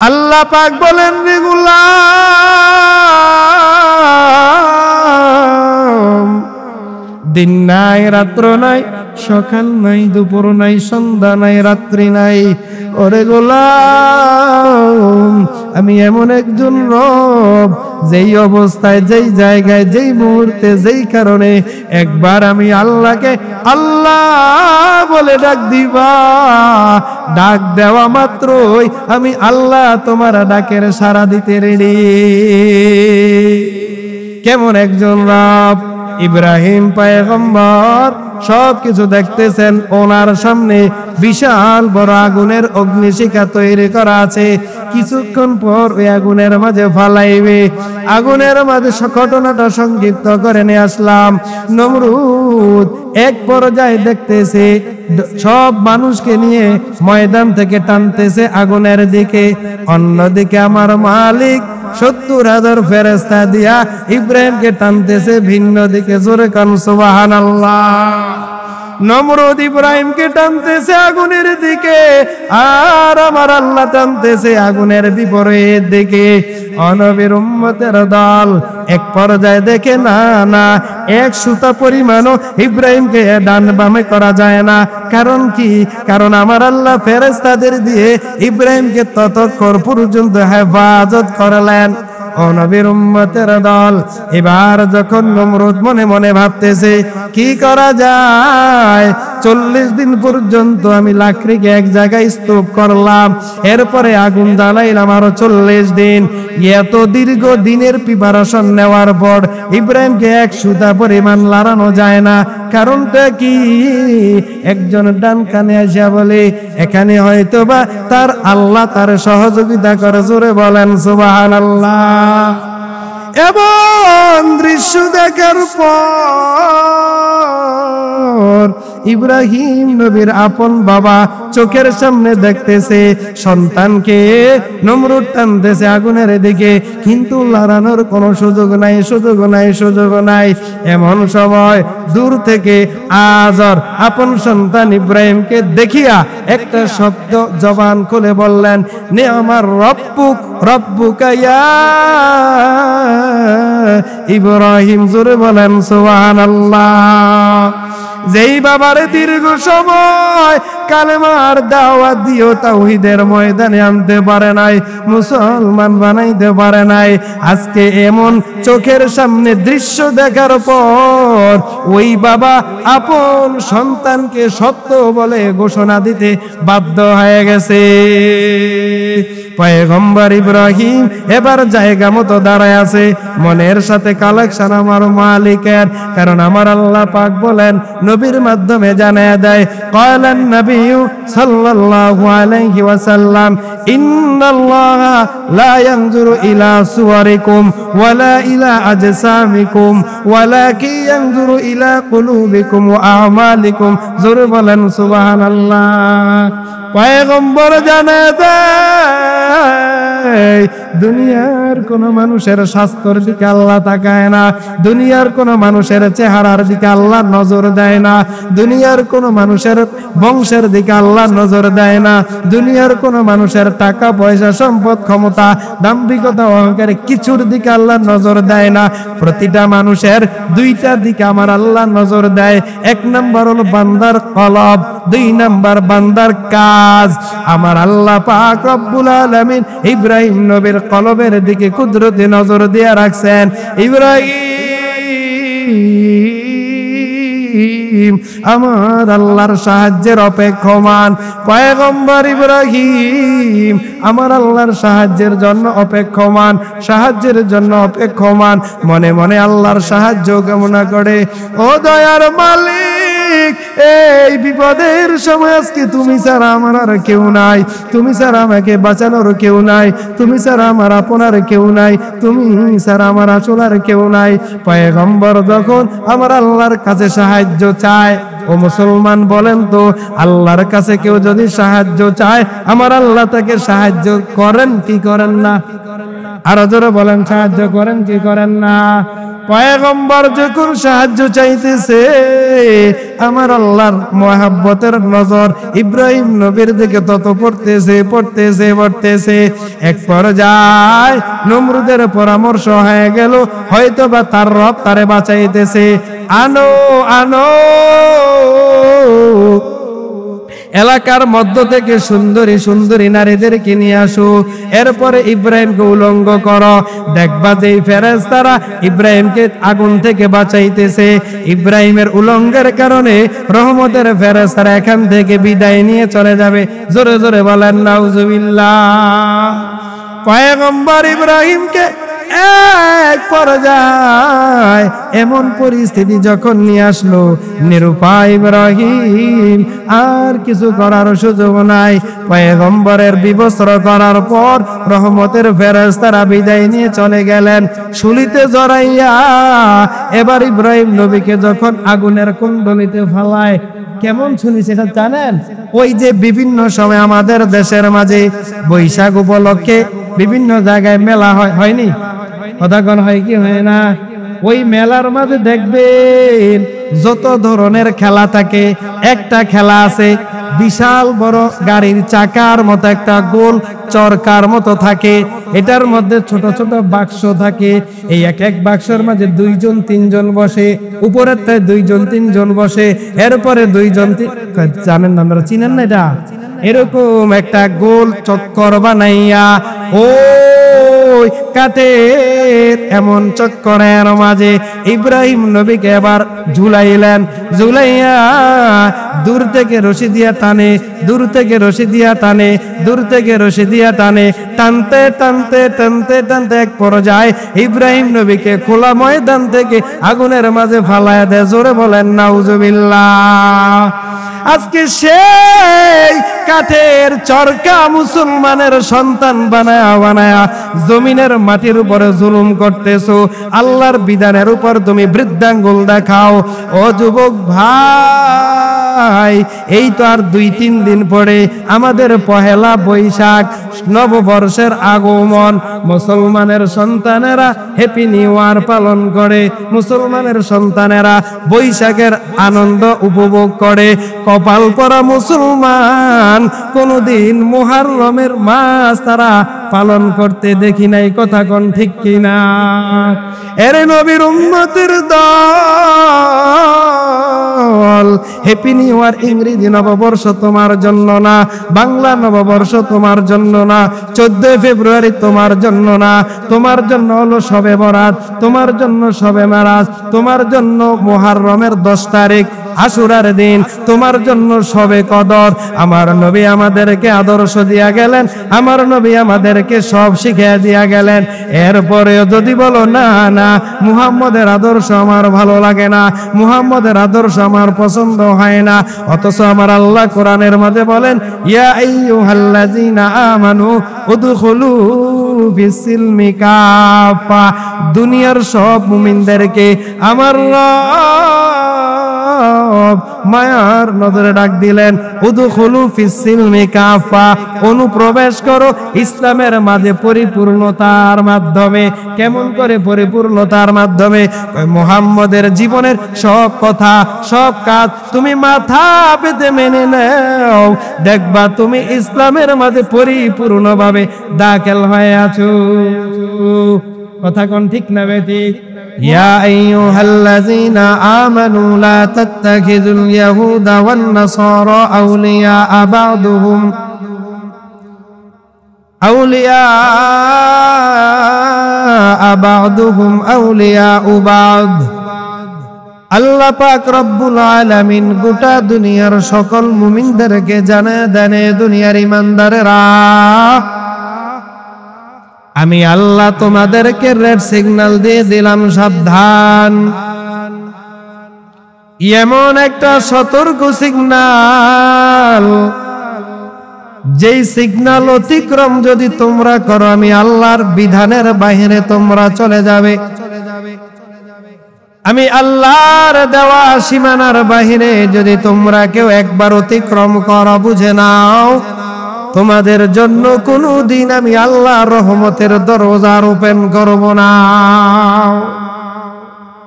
আল্লাহ পাক বলেন রে গোলাম, দিন নাই রাত্র নাই, সকাল নাই দুপুর নাই, সন্ধ্যা নাই রাত্রি নাই। ওরে গোলাম, আমি এমন একজন রব, যেই অবস্থায়, যেই জায়গায়, যেই মুহূর্তে, যেই কারণে একবার আমি আল্লাহকে আল্লাহ বলে ডাক দিবা, ডাক দেওয়া মাত্রই আমি আল্লাহ তোমার ডাকের সাড়া দিতে রেডি। কেমন একজন রব! ইব্রাহিম পয়গম্বর সবকিছু দেখতেছেন, ওনার সামনে বিশাল বড় আগুনের অগ্নিশিখা তৈরি করা আছে। কিছুক্ষণ পর ওই আগুনের মাঝে ফালাইবে। আগুনের মাঝে ঘটনাটা সংক্ষিপ্ত করে নিয়ে আসলাম। নমরুদ এক পর্যায়ে দেখতেছে সব মানুষকে নিয়ে ময়দান থেকে টানতেছে আগুনের দিকে। অন্যদিকে আমার মালিক 70,000 ফেরেশতা দিয়া ইব্রাহিমকে টানতেছে ভিন্ন দিকে। জোরে কান সুবহানাল্লাহ। নমরুদ ইব্রাহিমকে টানতেছে আগুনের দিকে, আর আমার আল্লাহ টানতেছে আগুনের বিপরীত দিকে। অনবীর উম্মতের দল এক পর্যায়ে দেখে না না, এক সুতা পরিমাণও ইব্রাহিমকে ডান বামে করা যায় না। কারণ কি? কারণ আমার আল্লাহ ফেরেশতাদের দিয়ে ইব্রাহিমকে ততক্ষণ পর্যন্ত হেফাজত করলেন। ও নবীর উম্মতের দল, এবার যখন নমরুদ মনে মনে ভাবতেছে কি করা যায়, 40 দিন পর্যন্ত আমি লাকড়িকে এক জায়গায় স্তূপ করলাম, এরপরে আগুন জ্বালাইলাম আরো 40 দিন। এত দীর্ঘ দিনের প্রিপারেশন নেওয়ার পর ইব্রাহিমকে এক সুতা পরিমাণ লড়ানো যায় না। কারণটা কি? একজন ডান কানে আসিয়া বলে এখানে হয়তোবা তার আল্লাহ তার সহযোগিতা করে। জোরে বলেন সুবহানাল্লাহ। এবং দৃশ্য দেখার পর ইব্রাহিম নবীর আপন বাবা চোখের সামনে দেখতেছে সন্তানকে নমরুদ টানতেছে আগুনের দিকে, কিন্তু লড়ানোর কোনো সুযোগ নাই, সুযোগ নাই, সুযোগ নাই। এমন সময় দূর থেকে আজর আপন সন্তান ইব্রাহিমকে দেখিয়া একটা শব্দ জবান খুলে বললেন, নে আমার রব্বুক রব্বুকা ইয়া ইব্রাহিম। জোরে বলেন সুবহানাল্লাহ। যেই বাবার দীর্ঘ সময় কালেমার দাওয়াত দিও তাওহীদের ময়দানে আনতে পারে নাই, মুসলমান বানাইতে পারে নাই, আজকে এমন চোখের সামনে দৃশ্য দেখার পর ওই বাবা আপন সন্তানকে সত্য বলে ঘোষণা দিতে বাধ্য হয়ে গেছে। পয়গম্বর ইব্রাহিম এবার জায়গা মতো দাঁড়ায় আছে, মনের সাথে কালেকশন আমার মালিকের। কারণ আমার আল্লাহ পাক বলেন, নবীর মাধ্যমে জানায় দেয়, ক্বালান নবিয়্যু সাল্লাল্লাহু আলাইহি ওয়াসাল্লাম, ইন্নাল্লাহা লা ইয়ানজুরু ইলা সুওয়ারিকুম ওয়ালা ইলা আজসামিকুম ওয়ালাকিন ইয়ানজুরু ইলা কুলুবিকুম ওয়া আমালিকুম। জোরে বলেন সুবহানাল্লাহ। পয়গম্বর জানায় দেয়, দুনিয়ার কোন মানুষের স্বাস্থ্যের দিকে আল্লাহ তাকায় না, দুনিয়ার কোন মানুষের চেহারার দিকে আল্লাহ নজর দেয় না, দুনিয়ার কোন মানুষের বংশের দিকে আল্লাহ নজর দেয় না, দুনিয়ার কোন মানুষের টাকা পয়সা সম্পদ ক্ষমতা দাম্ভিকতা অহংকার কিছুর দিকে আল্লাহ নজর দেয় না। প্রতিটা মানুষের দুইটা দিকে আমার আল্লাহ নজর দেয়। এক নাম্বার হলো বান্দার কলব, 2 নাম্বার বান্দার কাজ। আমার আল্লাহ পাক রব্বুল আলামিন ইব্রাহিম নবীর কলবের দিকে কুদরতে নজর দিয়ে রাখছেন। ইব্রাহিম আমার আল্লাহর সাহায্যের অপেক্ষমান, পয়গম্বর ইব্রাহিম আমার আল্লাহর সাহায্যের জন্য অপেক্ষমান, সাহায্যের জন্য অপেক্ষমান। মনে মনে আল্লাহর সাহায্য কামনা করে। ও দয়ার মালিক, এই বিপদের সময় আজকে তুমি ছাড়া আমার আর কেউ নাই, তুমি ছাড়া আমাকে বাঁচানোর কেউ নাই, তুমি ছাড়া আমার আপনার কেউ নাই, তুমি ছাড়া আমার আসলার কেউ নাই। পয়গম্বর যখন আমার আল্লাহর কাছে সাহায্য চায়, ও মুসলমান বলেন তো, আল্লাহর কাছে কেউ যদি সাহায্য চায় আমার আল্লাহ তাকে সাহায্য করেন কি করেন না? আরো জোরে বলেন, সাহায্য করেন কি করেন না? পয়গম্বর যখন সাহায্য চাইতেছে, আমার আল্লাহর মহব্বতের নজর ইব্রাহিম নবীর দিকে তত পড়তেছে। এক পর্যায়ে নমরুদের পরামর্শ হয়ে গেল, হয়তো বা তার রব তারে বাঁচাইতেছে। আনো এলাকার মধ্য থেকে সুন্দরী নারীদেরকে নিয়ে আসো, এরপরে ইব্রাহিমকে উলঙ্গ করো। দেখবা যে ফেরেশতারা ইব্রাহিমকে আগুন থেকে বাঁচাইতেছে। ইব্রাহিমের উলঙ্গের কারণে রহমতের ফেরেশতারা এখান থেকে বিদায় নিয়ে চলে যাবে। জোরে জোরে বলেন নাউজুবিল্লাহ। পয়গম্বর ইব্রাহিমকে এক পর্যায়ে এমন পরিস্থিতি যখন নিয়ে আসলো, নিরুপায় ইব্রাহিম আর কিছু করার সুযোগ নাই। পয়গম্বরের বিবস্ত্র করার পর রহমতের ফেরেশতারা বিদায় নিয়ে চলে গেলেন। শুলিতে জড়াইয়া এবার ইব্রাহিম নবীকে যখন আগুনের কুণ্ডলিতে ফেলায়, কেমন শুনিছে এটা জানেন? ওই যে বিভিন্ন সময় আমাদের দেশের মাঝে বৈশাখ উপলক্ষে বিভিন্ন জায়গায় মেলা হয়নি? কথাগণ হয় কি হয় না? ওই মেলার মাঝে দেখবেন যত ধরনের খেলা থাকে, একটা খেলা আছে বিশাল বড় গাড়ির চাকার মতো একটা গোল চরকার মতো থাকে, এটার মধ্যে ছোট ছোট বাক্স থাকে। এই এক এক বাক্সের মাঝে 2জন 3জন বসে, উপরের তাই 2জন 3জন বসে, এরপরে 2জন জানেন না, আপনারা চিনেন না এটা? এরকম একটা গোল চক্কর বানাইয়া ওই কাঠের এমন চক্করের মাঝে ইব্রাহিম নবীকে এবার ঝুলাইয়া দূর থেকে রশি দিয়া টানে, টানতে এক পর্যায়ে ইব্রাহিম নবীকে খোলা ময়দান থেকে আগুনের মাঝে ফালায়া দেয়। জোরে বলেন নাউজুবিল্লাহ। আজকে সেই কাঠের চরকা মুসলমানের সন্তান বানায়া জমিনের মাটির উপরে জুলুম করতেছো। আল্লাহর বিধানের উপর তুমি বৃদ্ধাঙ্গুল দেখাও। ও যুবক ভাই, এই তো আর 2-3 দিন পরে আমাদের পহেলা বৈশাখ, নববর্ষের আগমন। মুসলমানের সন্তানেরা হ্যাপি নিউ ইয়ার পালন করে, মুসলমানের সন্তানেরা বৈশাখের আনন্দ উপভোগ করে। কপাল পরা মুসলমান কোনদিন মুহররমের মাস তারা পালন করতে দেখি নাই। কথা কোন ঠিক কিনা? এরে নবীর উম্মতের দল, হ্যাপি নিউ ইয়ার ইংরেজি নববর্ষ তোমার জন্য না, বাংলা নববর্ষ তোমার জন্য না, 14 ফেব্রুয়ারি তোমার জন্য না, তোমার জন্য হলো শবে বরাত, তোমার জন্য শবে মেরাজ, তোমার জন্য মুহররমের 10 তারিখ আশুরার দিন, তোমার জন্য শবে কদর। আমার নবী আমাদেরকে আদর্শ দিয়া গেলেন, আমার নবী আমাদেরকে সব শিখিয়ে দিয়া গেলেন। এরপরেও যদি বলো না না মুহাম্মদের আদর্শ আমার ভালো লাগে না, মুহাম্মদের আদর্শ আমার পছন্দ হয় না, অথচ আমার আল্লাহ কোরআনের মাঝে বলেন ইয়া আইয়ুহাল্লাযীনা আমানু উদখুলু ফিস-সিলমি কাফা। দুনিয়ার সব মুমিনদেরকে আমার মায়ার নজরে ডাক দিলেন, উদখুলু ফিস-সিলমি কাফা, অনুপ্রবেশ করো ইসলামের মাঝে পরিপূর্ণতার মাধ্যমে। কেমন করে পরিপূর্ণতার মাধ্যমে? মুহাম্মদের জীবনের সব কথা সব কাজ তুমি মাথা পেতে মেনে নাও, দেখবা তুমি ইসলামের মাঝে পরিপূর্ণভাবে দাখিল হয়ে আছো। কথা কোন ঠিক না বেঠিক? ইয়া আইয়ুহাল্লাযীনা আমানু লা তাত্তাখিযুল ইয়াহুদা ওয়ান নাসারা আউলিয়া বা'দুহুম আউলিয়া বা'দ। আল্লাহ পাক রব্বুল আলামিন গোটা দুনিয়ার সকল মুমিনদেরকে জানায় দেন, দুনিয়ার ইমানদারেরা, আমি আল্লাহ তোমাদেরকে রেড সিগন্যাল দিয়ে দিলাম, সাবধান। এমন একটা সতর্ক সিগন্যাল, যেই সিগন্যাল অতিক্রম যদি তোমরা করো, আমি আল্লাহর বিধানের বাইরে তোমরা চলে যাবে। আমি আল্লাহর দেওয়া সীমানার বাহিরে যদি তোমরা কেউ একবার অতিক্রম করো, বুঝে নাও তোমাদের জন্য কোনদিন আমি আল্লাহর রহমতের দরজা ওপেন করব না।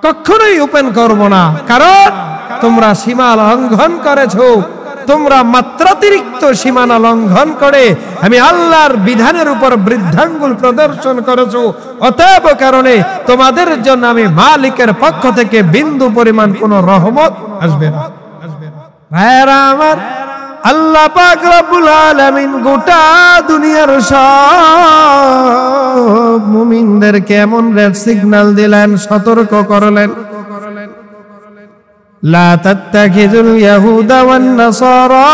কখনোই ওপেন করব না, কারণ তোমরা সীমা লঙ্ঘন করেছো, তোমরা মাত্রাতিরিক্ত সীমানা লঙ্ঘন করে আমি আল্লাহর বিধানের উপর বৃদ্ধাঙ্গুল প্রদর্শন করেছো। অতএব কারণে তোমাদের জন্য আমি মালিকের পক্ষ থেকে বিন্দু পরিমাণ কোনো রহমত আসবে না। ভাইরা আমার, আল্লাহ পাক রব্বুল আলামিন গোটা দুনিয়ার সব মুমিনদেরকে এমন রেড সিগন্যাল দিলেন, সতর্ক করলেন, লা তাত্তাখিযুল ইয়াহুদা ওয়ান নাসারা,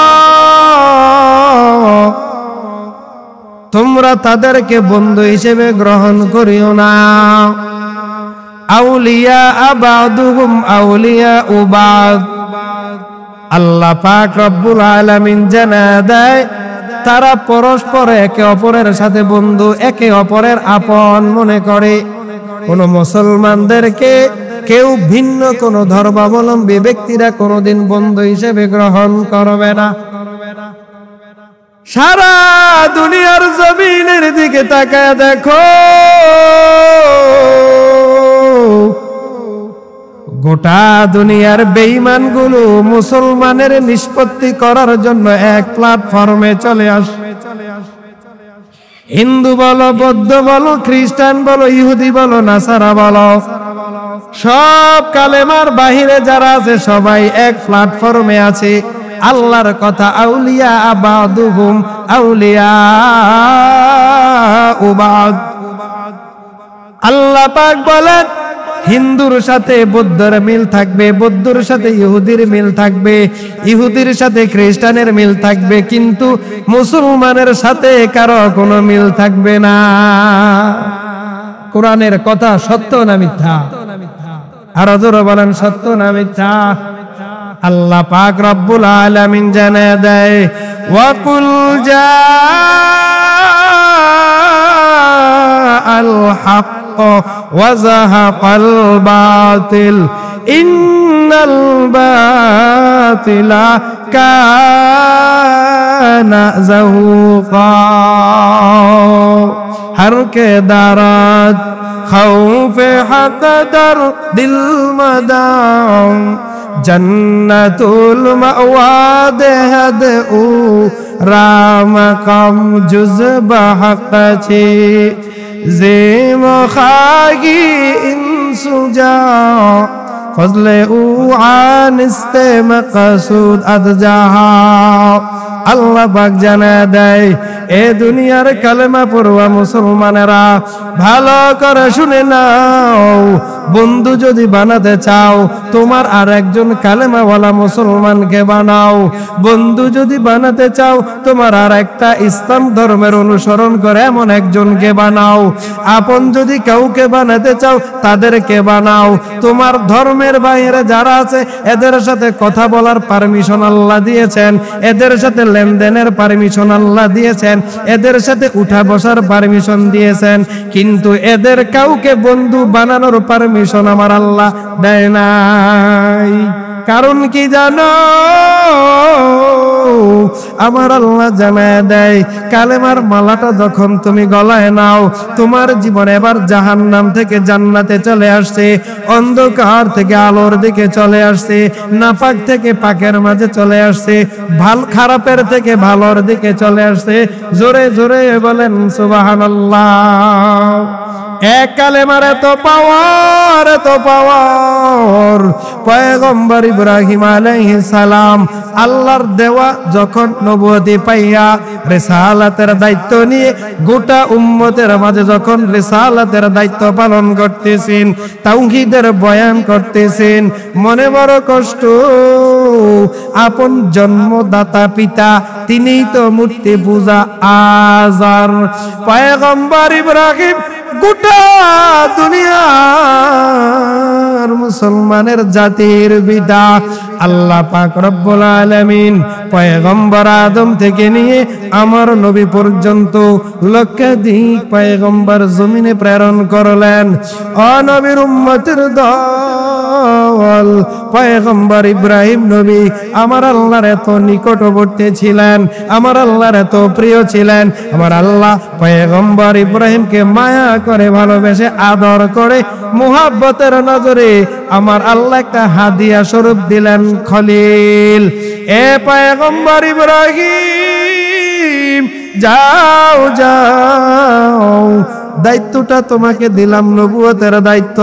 তোমরা তাদেরকে বন্ধু হিসেবে গ্রহণ করিও না। আউলিয়া বা'দুহুম আউলিয়া বা'দ, আল্লাহ পাক রব্বুল আলামিন জানায় দেয় তারা পরস্পর একে অপরের সাথে বন্ধু, একে অপরের আপন মনে করে। কোন মুসলমানদেরকে কেউ ভিন্ন কোন ধর্মাবলম্বী ব্যক্তিরা কোনদিন বন্ধু হিসেবে গ্রহণ করবে না। সারা দুনিয়ার জমিনের দিকে তাকায় দেখো, গোটা দুনিয়ার বেঈমানগুলো মুসলমানের নিষ্পত্তি করার জন্য এক প্ল্যাটফর্মে চলে আসে। হিন্দু বলো, বৌদ্ধ বলো, খ্রিস্টান বলো, ইহুদি বলো, নাসারা বলো, সব কালেমার বাহিরে যারা আছে সবাই এক প্ল্যাটফর্মে আছে। আল্লাহর কথা, আউলিয়া বা'দুহুম আউলিয়া বা'দ। আল্লাহ পাক বলেন হিন্দুর সাথে বৌদ্ধর মিল থাকবে, বৌদ্ধর সাথে ইহুদির মিল থাকবে, ইহুদির সাথে খ্রিস্টানের মিল থাকবে, কিন্তু মুসলমানের সাথে কারো কোনো মিল থাকবে না। কোরআনের কথা সত্য না মিথ্যা? আর জোরে বলেন, সত্য না মিথ্যা? আল্লাহ পাক রব্বুল আলামিন জানায় দেয়, ওয়াকুল জাআল হক ওয়াজাহাকাল বাতিল ইন্নাল বাতিলা কানা যাহুকা। हर के दारात खौफे हक दर दिल मदाम जन्नतुल मअवाद हद उ राम कम जुज बहक छे जेम खागी इंसुजा फजले उ आनिस्ते मकसूद अदजहा। আল্লাহ পাক জানায় দেয়, এ দুনিয়ার কালেমা পড়ুয়া মুসলমানেরা ভালো করে শুনে নাও, বন্ধু যদি বানাতে চাও তোমার আর একজন কালেমাওয়ালা মুসলমানকে বানাও। বন্ধু যদি বানাতে চাও তোমার আর একটা ইসলাম ধর্মের অনুসরণ করে এমন একজনকে বানাও। আপন যদি কাউকে বানাতে চাও তাদেরকে বানাও। তোমার ধর্মের বাইরে যারা আছে এদের সাথে কথা বলার পারমিশন আল্লাহ দিয়েছেন, এদের সাথে লেনদেনের পারমিশন আল্লাহ দিয়েছেন, এদের সাথে উঠা বসার পারমিশন দিয়েছেন, কিন্তু এদের কাউকে বন্ধু বানানোর পারমিশন আমার আল্লাহ দেয় নাই। কারণ কি জানো? আমার আল্লাহ জানায় দেয়, কালেমার মালাটা যখন তুমি গলায় নাও তোমার জীবন এবার জাহান্নাম থেকে জান্নাতে চলে আসছে, অন্ধকার থেকে আলোর দিকে চলে আসছে, নাপাক থেকে পাকের মাঝে চলে আসছে, খারাপের থেকে ভালোর দিকে চলে আসছে। জোরে জোরে বলেন সুবহানাল্লাহ। এক কালেমার এত পাওয়ার, এত পাওয়ার। পয়গম্বর ইব্রাহিম আলাইহিস সালাম আল্লাহর দেওয়া যখন নবুয়তি পাইয়া রিসালাতের দায়িত্ব নিয়ে গোটা উম্মতের মাঝে যখন রিসালাতের দায়িত্ব পালন করতেছেন, তাওহীদের বয়ান করতেছেন, মনে বড় কষ্ট। আপন জন্মদাতা পিতা তিনিই তো মূর্তি পূজা আজার। পয়গম্বর ইব্রাহিম গোটা দুনিয়ার মুসলমানের জাতির পিতা। আল্লাহ পাক রব্বুল আলামিন পয়গম্বর আদম থেকে নিয়ে আমার নবী পর্যন্ত লক্ষাধিক পয়গম্বর জমিনে প্রেরণ করলেন। ও নবীর উম্মতের দল, পয়গম্বর ইব্রাহিম নবী আমার আল্লাহর এত নিকটবর্তী ছিলেন, আমার আল্লাহর এত প্রিয় ছিলেন। আমার আল্লাহ পয়গম্বর ইব্রাহিমকে মায়া করে, ভালোবেসে, আদর করে, মুহাব্বতের নজরে আমার আল্লাহ একটা হাদিয়া স্বরূপ দিলেন খলিল। এ পয়গম্বর ইব্রাহিম, যাও যাও, দায়িত্বটা তোমাকে দিলাম, নবুয়তের দায়িত্ব।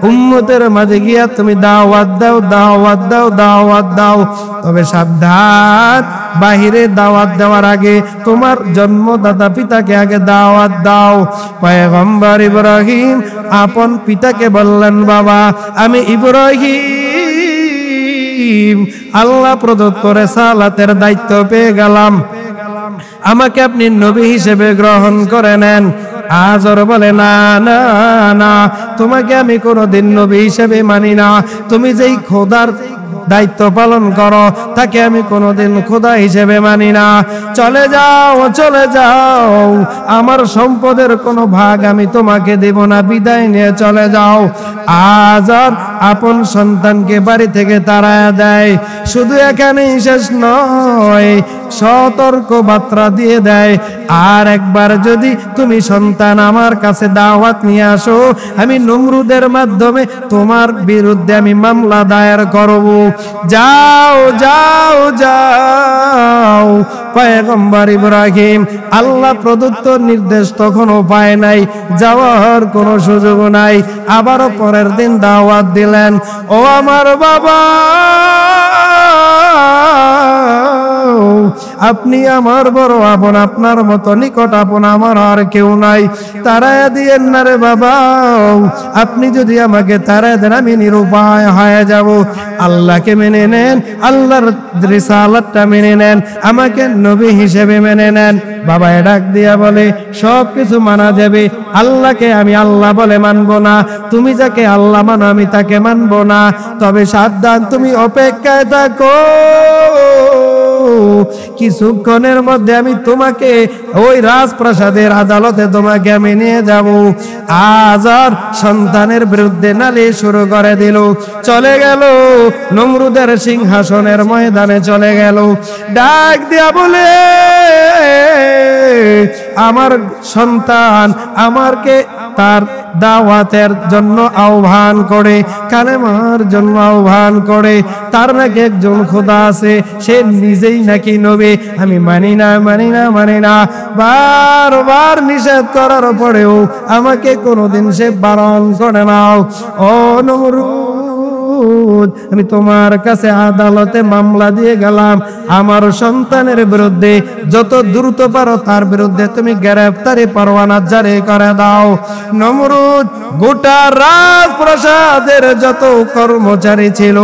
উম্মতের মাঝে গিয়া তুমি দাওয়াত দাও, দাওয়াত দাও, দাওয়াত দাও। তবে সাবধান, বাহিরে দাওয়াত দেওয়ার আগে তোমার জন্মদাতা পিতাকে আগে দাওয়াত দাও। পয়গম্বর ইব্রাহিম আপন পিতাকে বললেন, বাবা আমি ইব্রাহিম আল্লাহ প্রদত্ত রিসালাতের দায়িত্ব পেয়ে গেলাম, আমাকে আপনি নবী হিসেবে গ্রহণ করে নেন। আজর বলে, না না না, তোমাকে আমি কোনোদিন নবী হিসেবে মানি না। তুমি যেই খোদার দায়িত্ব পালন করো তাকে আমি কোনোদিন খোদা হিসেবে মানি না। চলে যাও, চলে যাও, আমার সম্পদের কোনো ভাগ আমি তোমাকে দেব না, বিদায় নিয়ে চলে যাও। আজর আপন সন্তানকে বাড়ি থেকে তাড়ায়া দেয়। শুধু এখানেই শেষ নয়, সতর্ক বার্তা দিয়ে দেয়, আর একবার যদি তুমি সন্তান আমার কাছে দাওয়াত নিয়ে আসো, আমি নমরুদের মাধ্যমে তোমার বিরুদ্ধে আমি মামলা দায়ের করব। যাও যাও যাও। পয়গম্বর ইব্রাহিম আল্লাহ প্রদত্ত নির্দেশ তখনও পায় নাই, যাওয়ার কোনো সুযোগ নাই। আবারও পরের দিন দাওয়াত দিলেন, ও আমার বাবা, আপনি আমার বড় আপন, আপনার মতো নিকট আপন আমার আর কেউ নাই। তারায় দিয়েন না রে বাবা, আপনি যদি আমাকে তারায় দেন আমি নিরুপায় হয়ে যাব। আল্লাহকে মেনে নেন, আল্লাহর রিসালাতটা মেনে নেন, আমাকে নবী হিসেবে মেনে নেন। বাবা ডাক দিয়া বলে, সব কিছু মানা যাবে, আল্লাহকে আমি আল্লাহ বলে মানবো না, তুমি যাকে আল্লাহ মানো আমি তাকে মানবো না। তবে সাবধান, তুমি অপেক্ষায় থাকো, কিছুক্ষণের মধ্যে আমি তোমাকে ওই রাজপ্রাসাদের আদালতে তোমাকে আমি নিয়ে যাব। আজর সন্তানের বিরুদ্ধে নালিশ শুরু করে দিল, চলে গেল নমরুদের সিংহাসনের ময়দানে চলে গেল। ডাক দিয়া বলে, আমার সন্তান আমাকে তার দাওয়াতের জন্য আহ্বান করে, কালেমার জন্য আহ্বান করে, তার নাকি একজন খোদা আছে, সে নিজেই নাকি নবী। আমি মানি না, মানি না, মানি না। বারবার নিষেধ করার পরেও আমাকে কোনোদিন সে বারণ করে নাও। ও নমরুদ, আমি তোমার কাছে আদালতে মামলা দিয়ে গেলাম, আমার সন্তানের বিরুদ্ধে যত দ্রুত পারো তার বিরুদ্ধে তুমি গ্রেফতারি পরোয়ানা জারি করে দাও। নমরুদ গোটা রাজপ্রাসাদের যত কর্মচারী ছিল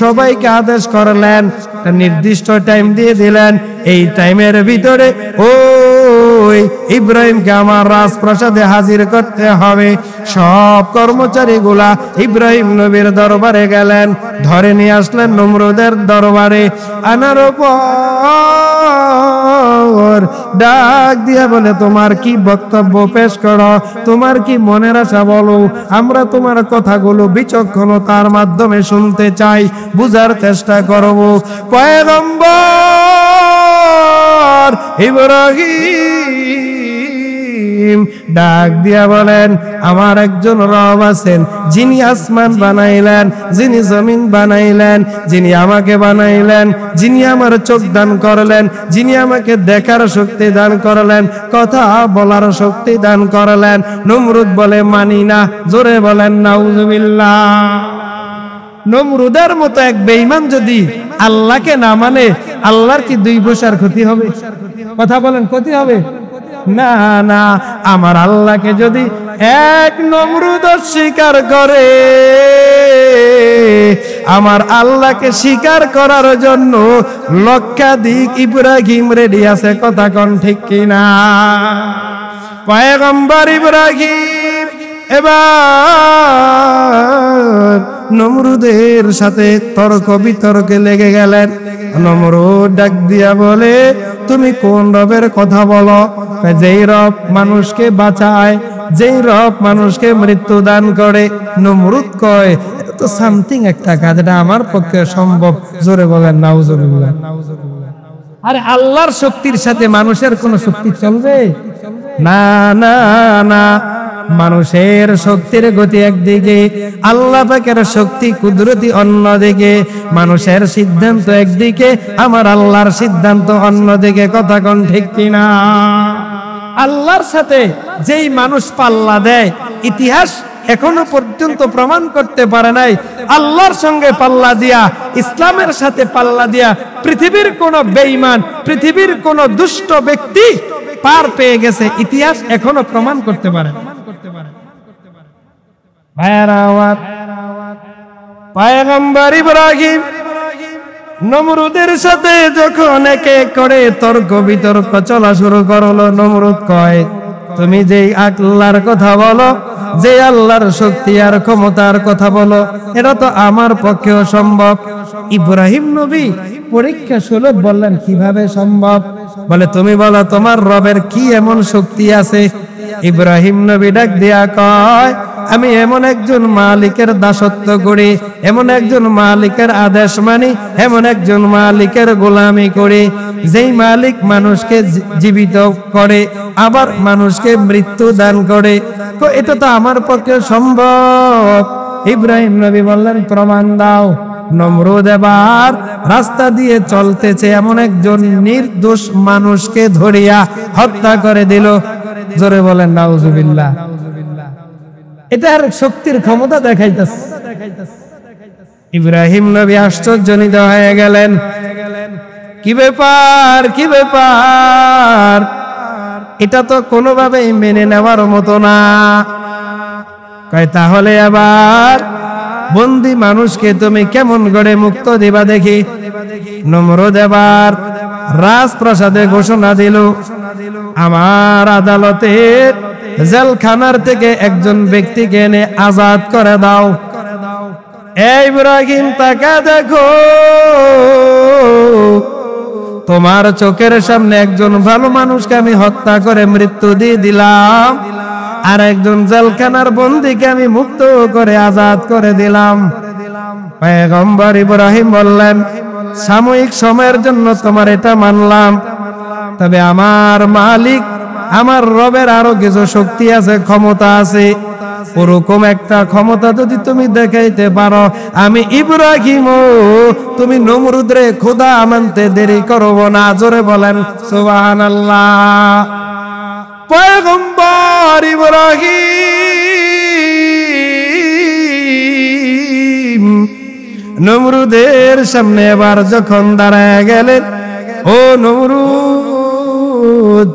সবাইকে আদেশ করলেন, একটা নির্দিষ্ট টাইম দিয়ে দিলেন, এই টাইমের ভিতরে ওই ইব্রাহিমকে আমার রাজপ্রাসাদে হাজির করতে হবে। সব কর্মচারীগুলা ইব্রাহিম নবীর দরবারে গেলেন, ধরে নিয়ে আসলেন নমরুদের দরবারে। আনার পর ডাক দিয়া বলে, তোমার কি বক্তব্য পেশ করো, তোমার কি মনের আশা বলো, আমরা তোমার কথাগুলো বিচক্ষণতার মাধ্যমে শুনতে চাই, বুঝার চেষ্টা করব। পয়গম্বর ইব্রাহিম ডাক দিয়া বলেন, আমার একজন রব আছেন, যিনি আসমান বানাইলেন, যিনি জমিন বানাইলেন, যিনি আমাকে বানাইলেন, যিনি আমার চোখ দান করলেন, যিনি আমাকে দেখার শক্তি দান করলেন, কথা বলার শক্তি দান করলেন। নমরুদ বলে, মানি না। জোরে বলেন নাউজুবিল্লাহ। নমরুদের মতো এক বেঈমান যদি আল্লাহকে না মানে, আল্লাহর কি দুই পয়সার ক্ষতি হবে? কথা বলেন, ক্ষতি হবে না? না, আমার আল্লাহকে যদি এক নমরুদ স্বীকার করে, আমার আল্লাহকে স্বীকার করার জন্য লক্ষাধিক ইব্রাহিম রেডি আছে। কথা কোন ঠিক কিনা? পয়গম্বর ইব্রাহিম এবার নমরুদের সাথে তর্ক বিতর্কে লেগে গেলেন। নমরুদ ডাক দিয়া বলে, তুমি কোন রবের কথা বলো? যেই রব মানুষকে বাঁচায়, যেই রব মানুষকে মৃত্যু দান করে। নমরুদ কয় এটা তো সামথিং একটা কাজ, এটা আমার পক্ষে সম্ভব। জোরে বলেন নাউজুবিল্লাহ। আরে আল্লাহর শক্তির সাথে মানুষের কোন শক্তি চলবে? না না না, মানুষের শক্তির গতি একদিকে, আল্লাহ পাকের শক্তি কুদরতি অন্যদিকে। মানুষের সিদ্ধান্ত একদিকে, আমার আল্লাহর সিদ্ধান্ত অন্যদিকে। কথা কোন ঠিক কিনা? আল্লাহর সাথে যেই মানুষ পাল্লা দেয়, ইতিহাস এখনো পর্যন্ত প্রমাণ করতে পারে নাই আল্লাহর সঙ্গে পাল্লা দিয়া, ইসলামের সাথে পাল্লা দিয়া পৃথিবীর কোন বেঈমান, পৃথিবীর কোন দুষ্ট ব্যক্তি পার পেয়ে গেছে। ইতিহাস এখনো প্রমাণ করতে পারে। ভাইয়েরা আমার, পয়গম্বর ইব্রাহিম নমরুদের সাথে যখন এক এক করে তর্ক বিতর্ক চলা শুরু করলো, নমরুদ কয় তুমি যেই আল্লাহর কথা বলো, যে আল্লাহর শক্তি আর ক্ষমতার কথা বলো, এটা তো আমার পক্ষেও সম্ভব। ইব্রাহিম নবী পরীক্ষা সুলভ বললেন কিভাবে সম্ভব? বলে তুমি বলো তোমার রবের কি এমন শক্তি আছে? ইব্রাহিম নবী ডাক দিয়া কয় আমি এমন একজন মালিকের দাসত্ব করি, এমন একজন মালিকের আদেশ মানি, এমন একজন মালিকের গোলামি করি, যেই মালিক মানুষকে জীবিত করে আবার মানুষকে মৃত্যু দান করে। তো এটা তো আমার পক্ষে সম্ভব। ইব্রাহিম নবী বললেন প্রমাণ দাও। নমরুদ এবার রাস্তা দিয়ে চলতেছে, এমন একজন নির্দোষ মানুষকে ধরিয়া হত্যা করে দিল। জোরে বলেন নাউজুবিল্লাহ। এটার শক্তির ক্ষমতা দেখাইতেছে। ইব্রাহিম নবী আশ্চর্যজনিত হয়ে গেলেন, কি ব্যাপার, কি ব্যাপার, এটা তো কোনোভাবেই মেনে নেওয়ার মতো না। কয় তাহলে আবার বন্দি মানুষকে তুমি কেমন করে মুক্ত দিবা দেখি। নমরুদ এবার রাজপ্রাসাদে ঘোষণা দিল, আমার আদালতের জেলখানার থেকে একজন ব্যক্তিকে এনে আজাদ করে দাও। এই ইব্রাহিম তাকা দেখো, তোমার চোখের সামনে একজন ভালো মানুষকে আমি হত্যা করে মৃত্যু দিয়ে দিলাম, আর একজন জেলখানার বন্দীকে আমি মুক্ত করে আজাদ করে দিলাম। পয়গম্বর ইব্রাহিম বললেন সাময়িক সময়ের জন্য তোমার এটা মানলাম, তবে আমার মালিক, আমার রবের আরো কিছু শক্তি আছে, ক্ষমতা আছে। ওরকম একটা ক্ষমতা যদি তুমি দেখাইতে পারো, আমি ইব্রাহিম তুমি নমরুদরে খোদা মানতে দেরি করব না। জোরে বলেন সুবহানাল্লাহ। পয়গম্বর ইব্রাহিম নমরুদের সামনে এবার যখন দাঁড়ায় গেলেন, ও নমরুদ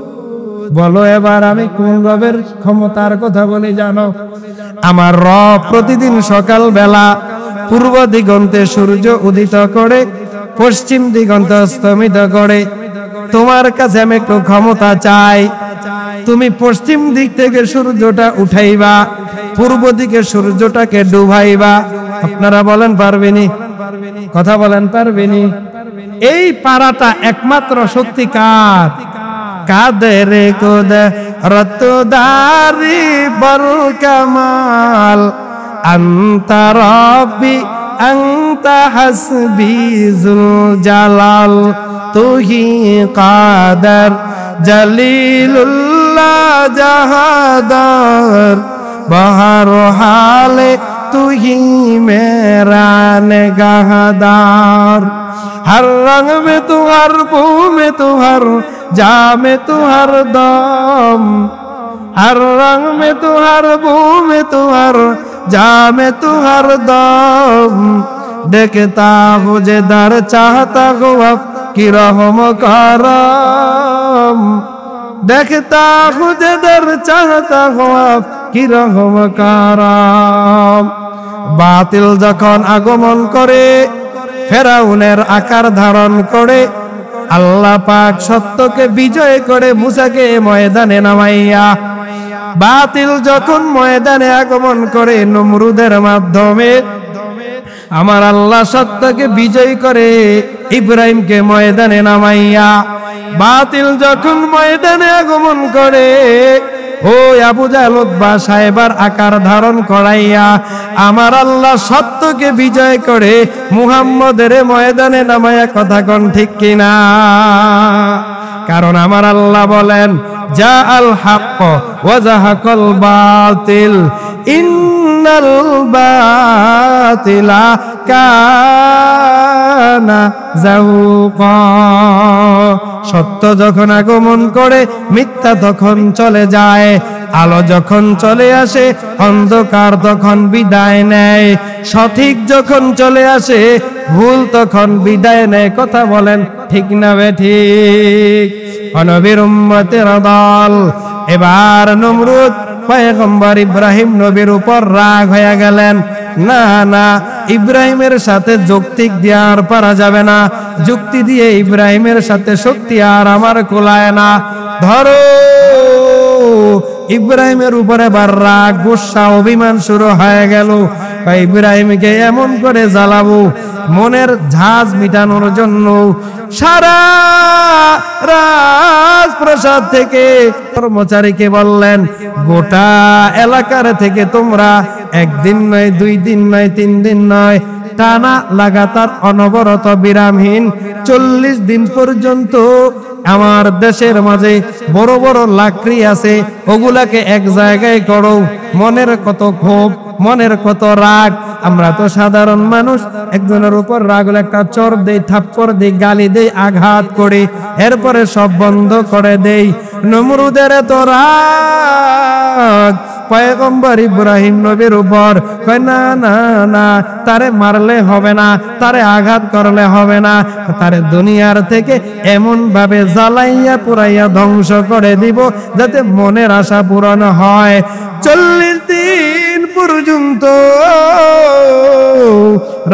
বলো এবার আমি কোন রবের ক্ষমতার কথা বলি জানো? আমার রব প্রতিদিন সকাল বেলা পূর্ব দিগন্তে সূর্য উদিত করে, পশ্চিম দিগন্তে অস্তমিত করে। তোমার কাছে আমি একটু ক্ষমতা চাই, তুমি পশ্চিম দিক থেকে সূর্যটা উঠাইবা, পূর্ব দিকে সূর্যটাকে ডুবাইবা। আপনারা বলেন পারবেনি? কথা বলেন পারবেনি? এই পারাটা একমাত্র শক্তি কার? কাদের কুদরতদারি বল কামাল, আনতা রব্বি আনতা হাসবি যুল জালাল, তুহি কাদের জলিলুল্লাহ জাহাদার, বহর হালে তুহি মেরা নিগাহদার। हर रंग में तू, हर बू में तू, हर जा में तू, हर दम, हर रंग में तू, हर बू में तू, हर जा में तू, हर दम। देखता हो जिधर चाहता हो अब की रहम करम, देखता हो जिधर चाहता हो अब की रहम करम। बातिल যখন আগমন করে, ফেরাউনের আকার ধারণ করে, আল্লাহ পাক সত্যকে বিজয় করে মুসাকে ময়দানে নামাইয়া, বাতিল যখন ময়দানে আগমন করে নমরুদের মাধ্যমে, আমার আল্লাহ সত্যকে বিজয় করে ইব্রাহিমকে ময়দানে নামাইয়া। বাতিল যখন ময়দানে আগমন করে, ও আবু জাহল উতবা সাহেবার আকার ধারণ করাইয়া আমার আল্লাহ সত্যকে বিজয় করে মুহাম্মদের ময়দানে নামায়া কথা কোন ঠিক কিনা? কারণ আমার আল্লাহ বলেন জা আল হক ওয়া যাহাকাল বাতিল ইন্নাল বাতিলা কানা যাহুকা। সত্য যখন আগমন করে মিথ্যা তখন চলে যায়, আলো যখন চলে আসে অন্ধকার তখন বিদায় নেয়, সঠিক যখন চলে আসে ভুল তখন বিদায় নেয়। কথা বলেন ঠিক না বেঠিক? নবীর উম্মতের দল এবার নমরুদ পয়গম্বর ইব্রাহিম নবীর উপর রাগ হয়ে গেলেন। না না, ইব্রাহিমের সাথে যৌক্তিক দিয়ে আর পারা যাবে না, যুক্তি দিয়ে ইব্রাহিমের সাথে শক্তি আর আমার কোলায় না। ধরো ইব্রাহিমের উপরে বার রাগ গুসা অভিমান শুরু হয়ে গেল। ইব্রাহিমকে এমন করে জ্বালাবো মনের ঝাঁজ মিটানোর জন্য সারা রাজপ্রাসাদ থেকে কর্মচারীকে বললেন, গোটা এলাকার থেকে তোমরা একদিন নয়, 2 দিন নয়, 3 দিন নয়, টানা লাগাতার অনবরত বিরামহীন 40 দিন পর্যন্ত আমার দেশের মাঝে বড় বড় লাকড়ি আছে, ওগুলাকে এক জায়গায় করো। মনের কত ক্ষোভ, মনের কত রাগ। আমরা তো সাধারণ মানুষ, একজনের উপর রাগ হলে একটা চর দেই, থাপ্পড় দেই, গালি দেই, আঘাত করি, এরপরে সব বন্ধ করে দেই। নমরুদের তো রাগ পয়গম্বর ইব্রাহিম নবীর উপর। কয় না না না, তারে মারলে হবে না, তারে আঘাত করলে হবে না, তারে দুনিয়ার থেকে এমন ভাবে জ্বালাইয়া পুরাইয়া ধ্বংস করে দিব যাতে মনের আশা পূরণ হয়। 40 দিন পর্যন্ত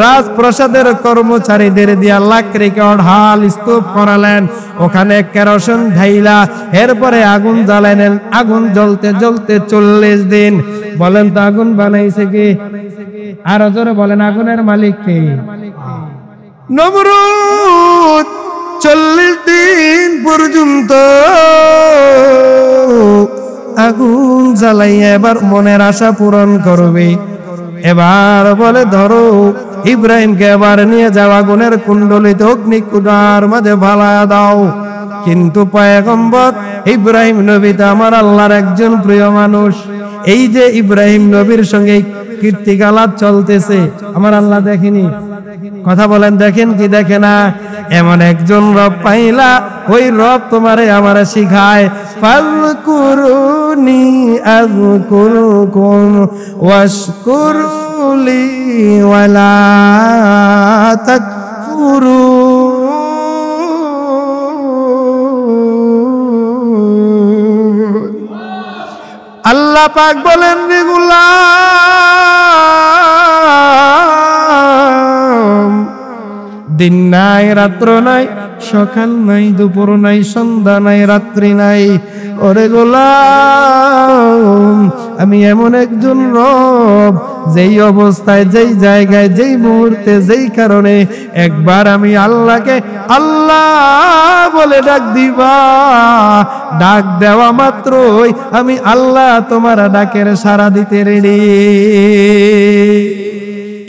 রাজপ্রাসাদের কর্মচারীদের দিয়া লাকড়িকে অঢাল স্তূপ করালেন, ওখানে কেরোসিন ঢাইলা এরপরে আগুন জ্বালালেন। আগুন জ্বলতে জ্বলতে 40 দিন। বলেন তো আগুন বানাইছে কি? আরো জোরে বলেন, আগুনের মালিক কে? নমরুদ 40 দিন পর্যন্ত আগুন জ্বালাইয়া এবার মনের আশা পূরণ করবে। এবার বলে ধরো ইব্রাহিমকে এবার নিয়ে যাও, আগুনের কুণ্ডলিতে অগ্নিকুণ্ডার মাঝে ভালায়া দাও। কিন্তু পয়গম্বর ইব্রাহিম নবী তো আমার আল্লাহর একজন প্রিয় মানুষ। এই যে ইব্রাহিম নবীর সঙ্গে কীর্তিগালাপ চলতেছে, আমার আল্লাহ দেখেনি? কথা বলেন, দেখেন কি দেখে না? এমন একজন রব পাইলা, ওই রব তোমারে আমারে শিখায়, ফাযকুরুনি আযকুরকুম ওয়াশকুরুলি ওয়ালা তাকফুরুন। আল্লাহ পাক বলেন, রে গোলাম, দিন নাই, রাত্র নাই, সকাল নাই, দুপুর নাই, সন্ধ্যা নাই, রাত্রি নাই। ওরে গোলাম, আমি এমন একজন রব, যেই অবস্থায়, যেই জায়গায়, যেই মুহূর্তে, যেই কারণে একবার আমি আল্লাহকে আল্লাহ বলে ডাক দিবা, ডাক দেওয়া মাত্রই আমি আল্লাহ তোমার ডাকের সাড়া দিতে রেডি।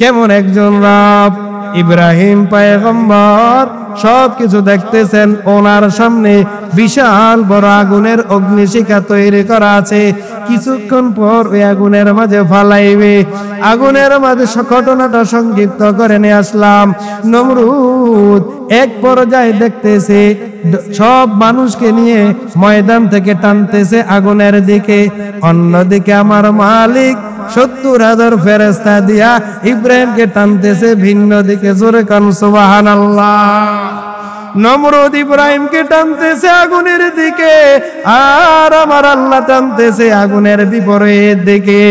কেমন একজন রব! ইব্রাহিম পয়গম্বর সবকিছু দেখতেছেন, ওনার সামনে বিশাল বড় আগুনের অগ্নিশিখা তৈরি করা আছে। কিছুক্ষণ পর ওই আগুনের মাঝে ফালাইবে। আগুনের মাঝে ঘটনাটা সংক্ষিপ্ত করে নিয়ে আসলাম। নমরুদ এক পর্যায়ে দেখতেছে সব মানুষকে নিয়ে ময়দান থেকে টানতেছে আগুনের দিকে। অন্যদিকে আমার মালিক 70,000 ফেরেশতা দিয়া ইব্রাহিমকে টানতেছে ভিন্ন দিকে। জোরে কান সুবহানাল্লাহ। নমরুদ ইব্রাহিমকে টানতেছে আগুনের দিকে, আর আমার আল্লাহ টানতেছে আগুনের বিপরীত দিকে।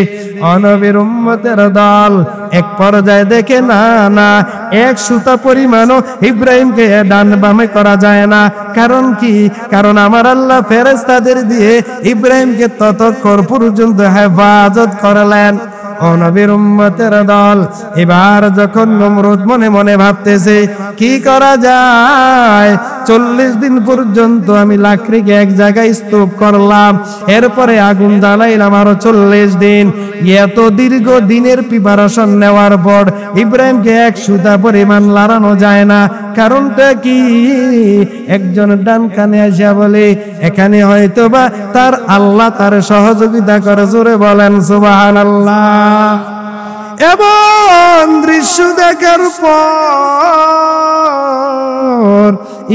নবীর উম্মতের দল এক পর্যায়ে দেখে না না, 1 সুতা পরিমাণও ইব্রাহিমকে ডান বামে করা যায় না। কারণ কি? কারণ আমার আল্লাহ ফেরেশতাদের দিয়ে ইব্রাহিমকে ততক্ষণ পর্যন্ত হেফাজত করলেন। ও নবীর উম্মতের দল, এবার যখন নমরুদ মনে মনে ভাবতেছে কি করা যায়, 40 দিন পর্যন্ত আমি লাকড়িকে এক জায়গায় স্তূপ করলাম, এরপরে আগুন জ্বালাইলাম আরো 40 দিন। এত দীর্ঘ দিনের প্রিপারেশন নেওয়ার পর ইব্রাহিমকে এক সুতা পরিমাণ লড়ানো যায় না। কারণটা কি? একজন ডান কানে আসিয়া বলে এখানে হয়তোবা তার আল্লাহ তার সহযোগিতা করে। জোরে বলেন সুবহানাল্লাহ। এবং দৃশ্য দেখার পর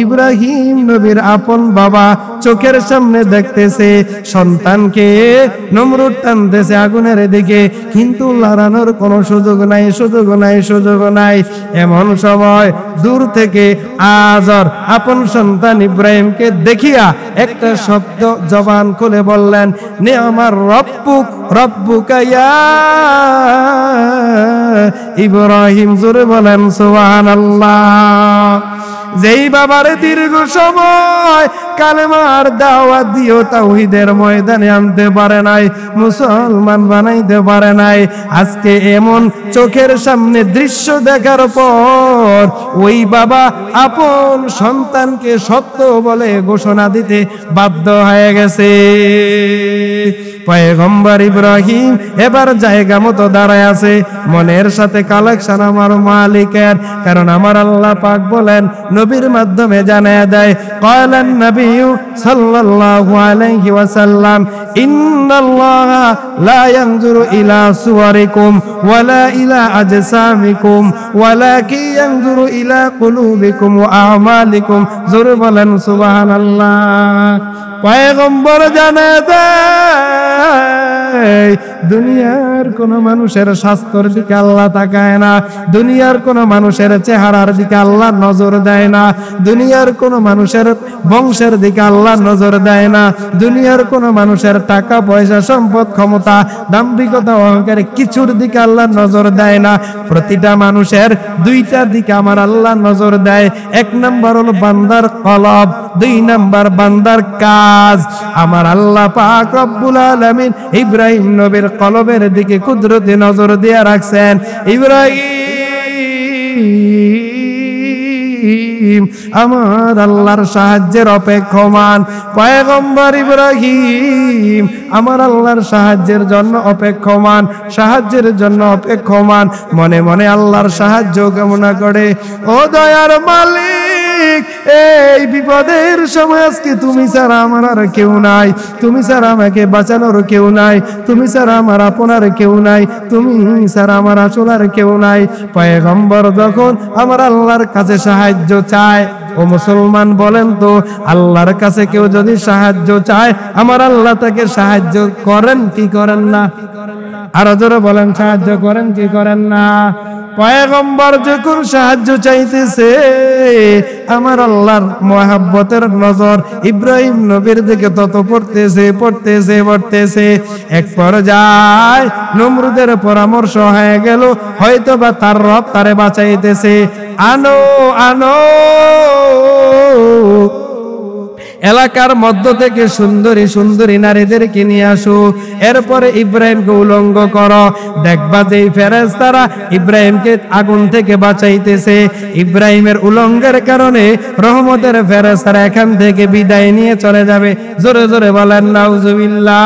ইব্রাহিম নবীর আপন বাবা চোখের সামনে দেখতেছে সন্তানকে নমরুদ টানতেছে আগুনের দিকে, কিন্তু লড়ানোর কোনো সুযোগ নাই, সুযোগ নাই, সুযোগ নাই। এমন সময় দূর থেকে আজর আপন সন্তান ইব্রাহিমকে দেখিয়া একটা শব্দ জবান খুলে বললেন, নে আমার রব্বুক রব্বুকা ইয়া ইব্রাহিম। জোরে বলেন সুবহানাল্লাহ। যেই বাবারে দীর্ঘ সময় কালেমার দাওয়াত দিও তাওহীদের ময়দানে আনতে পারে নাই, মুসলমান বানাইতে পারে নাই, আজকে এমন চোখের সামনে দৃশ্য দেখার পর ওই বাবা আপন সন্তানকে সত্য বলে ঘোষণা দিতে বাধ্য হয়ে গেছে। পয়গম্বর ইব্রাহিম এবার জায়গা মতো দাঁড়ায় আছে, মনের সাথে কালেকশন আমার মালিকের, কারণ আমার আল্লাহ পাক বলেন নবীর মাধ্যমে জানায় দেয়, ক্বালান নবিয়্যু সাল্লাল্লাহু আলাইহি ওয়াসাল্লাম ইন্নাল্লাহা লা ইয়ানজুরু ইলা সুওয়ারিকুম ওয়ালা ইলা আজসামিকুম ওয়ালাকিন ইয়ানজুরু ইলা কুলুবিকুম ওয়া আমালিকুম। জোরে বলেন সুবহানাল্লাহ। পয়গম্বর জানায় দেয় দুনিয়ার কোন মানুষের স্বাস্থ্যের দিকে আল্লাহ তাকায় না, দুনিয়ার কোন মানুষের চেহারার দিকে আল্লাহ নজর দেয় না, দুনিয়ার কোন মানুষের বংশের দিকে আল্লাহ নজর দেয় না, দুনিয়ার কোন মানুষের টাকা পয়সা সম্পদ ক্ষমতা দাম্ভিকতা অহংকার কিছুর দিকে আল্লাহ নজর দেয় না। প্রতিটা মানুষের দুইটা দিকে আমার আল্লাহ নজর দেয়। এক নাম্বার হলো বান্দার কলব, 2 নাম্বার বান্দার কাজ। আমার আল্লাহ পাক রব্বুল আলামিন ইব্রাহিম নবীর কলবের দিকে কুদরতি নজর দিয়ে রাখছেন। ইব্রাহিম আমার আল্লাহর সাহায্যের অপেক্ষমান, পয়গম্বর ইব্রাহিম আমার আল্লাহর সাহায্যের জন্য অপেক্ষমান, সাহায্যের জন্য অপেক্ষমান, মনে মনে আল্লাহর সাহায্য কামনা করে। ও দয়ার মালিক, এই বিপদের সময় আজকে তুমি ছাড়া আমার আর কেউ নাই, তুমি ছাড়া আমাকে বাঁচানোর কেউ নাই, তুমি ছাড়া আমার আপনার কেউ নাই, তুমি ছাড়া আমার আসলার কেউ নাই। পয়গম্বর যখন আমার আল্লাহর কাছে সাহায্য চায়, ও মুসলমান বলেন তো, আল্লাহর কাছে কেউ যদি সাহায্য চায় আমার আল্লাহ তাকে সাহায্য করেন কি করেন না? আরো জোরে বলেন, সাহায্য করেন কি করেন না? পয়গম্বর যখন সাহায্য চাইতেছে আমার আল্লাহর মহব্বতের নজর ইব্রাহিম নবীর দিকে তত পড়তেছে পড়তেছে পড়তেছে। এক পর্যায়ে নমরুদের পরামর্শ হয়ে গেল হয়তো বা তার রব তারে বাঁচাইতেছে। আনো আনো এলাকার মধ্য থেকে সুন্দরী সুন্দরী নারীদেরকে নিয়ে আসো, এরপরে ইব্রাহিমকে উলঙ্গ করো। দেখবা যে ফেরেশতারা ইব্রাহিমকে আগুন থেকে বাঁচাইতেছে। ইব্রাহিমের উলঙ্গের কারণে রহমতের ফেরেশতারা এখান থেকে বিদায় নিয়ে চলে যাবে। জোরে জোরে বলেন নাউজুবিল্লাহ।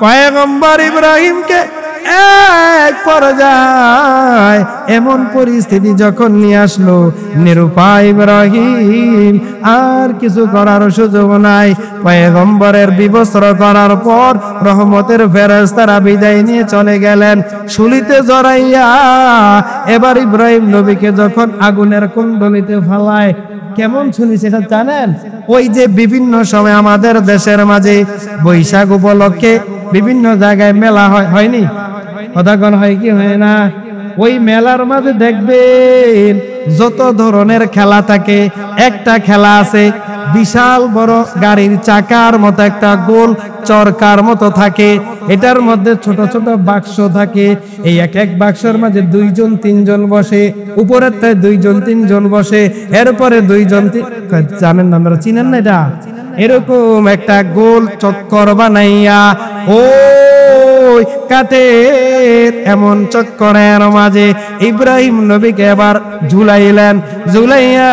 পয়গম্বর ইব্রাহিমকে এক পর্যায়ে এমন পরিস্থিতি যখন নিয়ে আসলো, নিরুপায় ইব্রাহিম আর কিছু করার সুযোগ নাই। পয়গম্বরের বিবস্ত্র করার পর রহমতের ফেরেশতারা বিদায় নিয়ে চলে গেলেন। শুলিতে জড়াইয়া এবার ইব্রাহিম নবীকে যখন আগুনের কুণ্ডলিতে ফেলায়, কেমন শুনিছে এটা জানেন? ওই যে বিভিন্ন সময় আমাদের দেশের মাঝে বৈশাখ উপলক্ষে বিভিন্ন জায়গায় মেলা হয়নি? কথাগণ হয় কি হয় না? ওই মেলার মাঝে দেখবেন যত ধরনের খেলা থাকে, একটা খেলা আছে বিশাল বড় গাড়ির চাকার মতো একটা গোল চরকার মতো থাকে, এটার মধ্যে ছোট ছোট বাক্স থাকে। এই এক এক বাক্সের মাঝে 2 জন 3 জন বসে, উপরেরটায় 2 জন 3 জন বসে, এরপরে 2 জন জানেন না, আপনারা চিনেন না এটা? এরকম একটা গোল চক্কর বানাইয়া ও ওই কাঠের এমন চক্করের মাঝে ইব্রাহিম নবীকে এবার ঝুলাইলেন। ঝুলাইয়া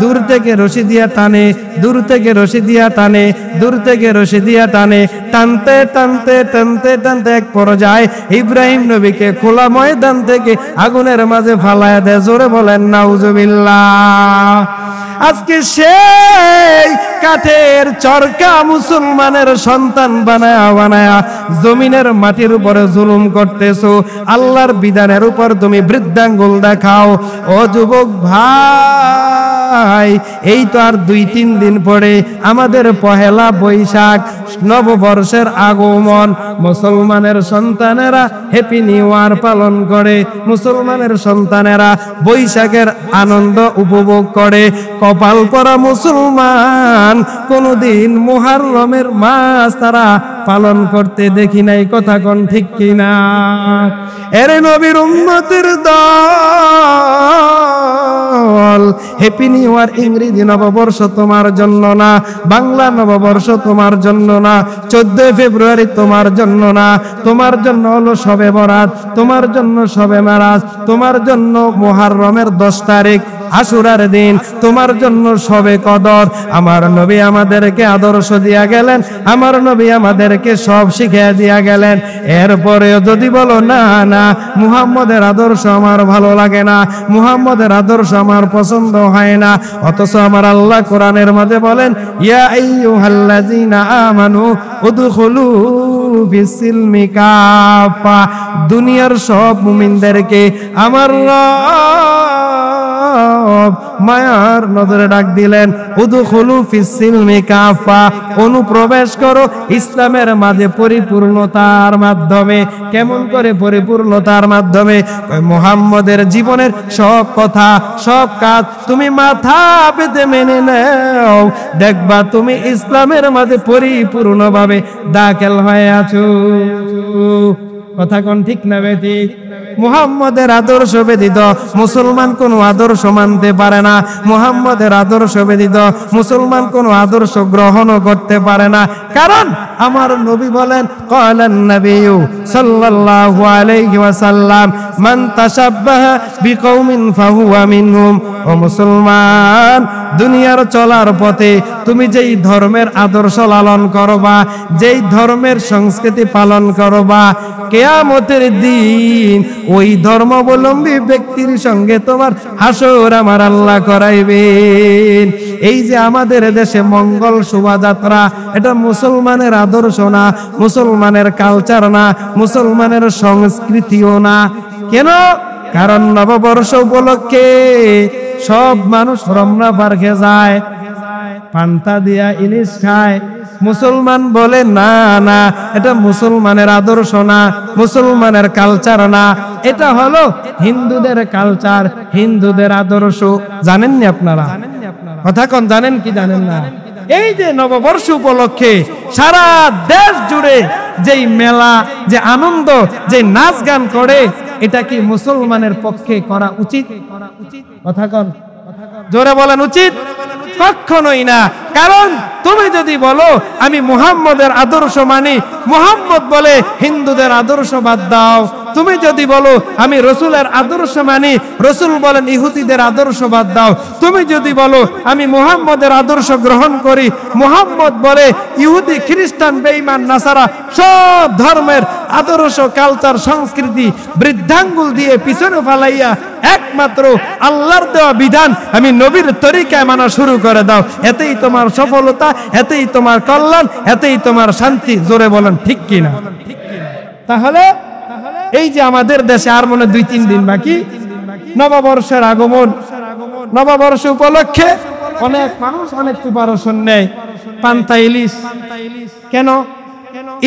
দূর থেকে রশি দিয়া টানে, দূর থেকে রশি দিয়া টানে, দূর থেকে রশি দিয়া টানে, টানতে টানতে টানতে টানতে এক পর্যায়ে ইব্রাহিম নবীকে খোলা ময়দান থেকে আগুনের মাঝে ফালায়া দেয়। জোরে বলেন নাউজুবিল্লাহ। আজকে সেই কাঠের চরকা মুসলমানের সন্তান বানায়া বানায়া জমিনের মাটির উপরে জুলুম করতেছো। আল্লাহর বিধানের উপর তুমি বৃদ্ধাঙ্গুল দেখাও। ও যুবক ভাই, এই তো আর 2-3 দিন পরে আমাদের পহেলা বৈশাখ, নববর্ষের আগমন। মুসলমানের সন্তানেরা হ্যাপি নিউ ইয়ার পালন করে, মুসলমানের সন্তানেরা বৈশাখের আনন্দ উপভোগ করে। কপাল পরা মুসলমান কোনদিন মুহররমের মাস তারা পালন করতে দেখি নাই। কথা কোন ঠিক কিনা? এরে নবীর উম্মতের দল, হ্যাপি নিউ ইয়ার ইংরেজি নববর্ষ তোমার জন্য না, বাংলা নববর্ষ তোমার জন্য না, 14 ফেব্রুয়ারি তোমার জন্য না। তোমার জন্য হলো শবে বরাত, তোমার জন্য শবে মেরাজ, তোমার জন্য মুহররমের 10 তারিখ আশুরার দিন, তোমার জন্য শবে কদর। আমার নবী আমাদেরকে আদর্শ দিয়া গেলেন, আমার নবী আমাদেরকে সব শিখিয়ে দিয়া গেলেন। এরপরেও যদি বলো না না মুহাম্মদের আদর্শ আমার ভালো লাগে না, মুহাম্মদের আদর্শ আমার পছন্দ হয় না, অথচ আমার আল্লাহ কোরআনের মধ্যে বলেন ইয়া আইয়ুহাল্লাযীনা আমানু উদখুলু ফিস-সিলমি কাফা। দুনিয়ার সব মুমিনদেরকে আমার মায়ার নজরে ডাক দিলেন, উদখুলু ফিস-সিলমি কাফা, অনুপ্রবেশ করো ইসলামের মাঝে পরিপূর্ণতার মাধ্যমে। কেমন করে পরিপূর্ণতার মাধ্যমে? মুহাম্মদের জীবনের সব কথা সব কাজ তুমি মাথা পেতে মেনে নাও, দেখবা তুমি ইসলামের মাঝে পরিপূর্ণভাবে দাখিল হয়ে আছো। কথা কোন ঠিক না বেঠিক? মুহাম্মদের আদর্শ ব্যতীত মুসলমান কোন আদর্শ মানতে পারে না, মুহাম্মদের আদর্শ ব্যতীত মুসলমান কোন আদর্শ গ্রহণ করতে পারে না। কারণ আমার নবী বলেন ক্বালান নবিয়্যু সাল্লাল্লাহু আলাইহি ওয়াসাল্লাম মান তাশাব্বাহা বিকওমিন ফাহুয়া মিনহুম। ও মুসলমান, দুনিয়ার চলার পথে তুমি যেই ধর্মের আদর্শ লালন করবা, যেই ধর্মের সংস্কৃতি পালন করবা, কিয়ামতের দিন ওই ধর্মাবলম্বী ব্যক্তির সঙ্গে তোমার হাসর আমার আল্লাহ করাইবেন। এই যে আমাদের দেশে মঙ্গল শোভাযাত্রা, এটা মুসলমানের আদর্শ না, মুসলমানের কালচার না, মুসলমানের সংস্কৃতিও না। কেন? কারণ নববর্ষ উপলক্ষে সব মানুষ রমনা পার্কে যায়, পান্তা দিয়া ইলিশ খায়। মুসলমান বলে না না, এটা মুসলমানের আদর্শ না, মুসলমানের কালচার না, এটা হলো হিন্দুদের কালচার, হিন্দুদের আদর্শ। জানেননি আপনারা? কথা কোন জানেন কি জানেন না? এই যে নববর্ষ উপলক্ষে সারা দেশ জুড়ে যেই মেলা, যে আনন্দ, যে নাচ গান করে, এটা কি মুসলমানের পক্ষে করা উচিত? কথা কোন জোরে বলেন উচিত? কখনোই না। কারণ তুমি যদি বলো আমি মুহাম্মদের আদর্শ মানি, মুহাম্মদ বলে হিন্দুদের আদর্শ বাদ দাও। তুমি যদি বলো আমি রসুলের আদর্শ মানি, রসুল বলেন ইহুদিদের আদর্শ বাদ দাও। তুমি যদি বলো আমি মুহাম্মদের আদর্শ গ্রহণ করি, মুহাম্মদ বলে ইহুদি, খ্রিস্টান, বেঈমান, নাসারা সব ধর্মের আদর্শ, কালচার, সংস্কৃতি বৃদ্ধাঙ্গুল দিয়ে পিছনে ফালাইয়া একমাত্র আল্লাহর দেওয়া বিধান আমি নবীর তরিকায় মানা শুরু করে দাও। এতেই তোমার সফলতা, এতেই তোমার কল্যাণ, এতেই তোমার শান্তি। জোরে বলেন ঠিক কিনা? তাহলে এই যে আমাদের দেশে আর মনে 2-3 দিন বাকি নববর্ষের আগমন, নববর্ষ উপলক্ষে অনেক মানুষ অনেক প্রিপারেশন নেয়। পান্তা ইলিশ, কেন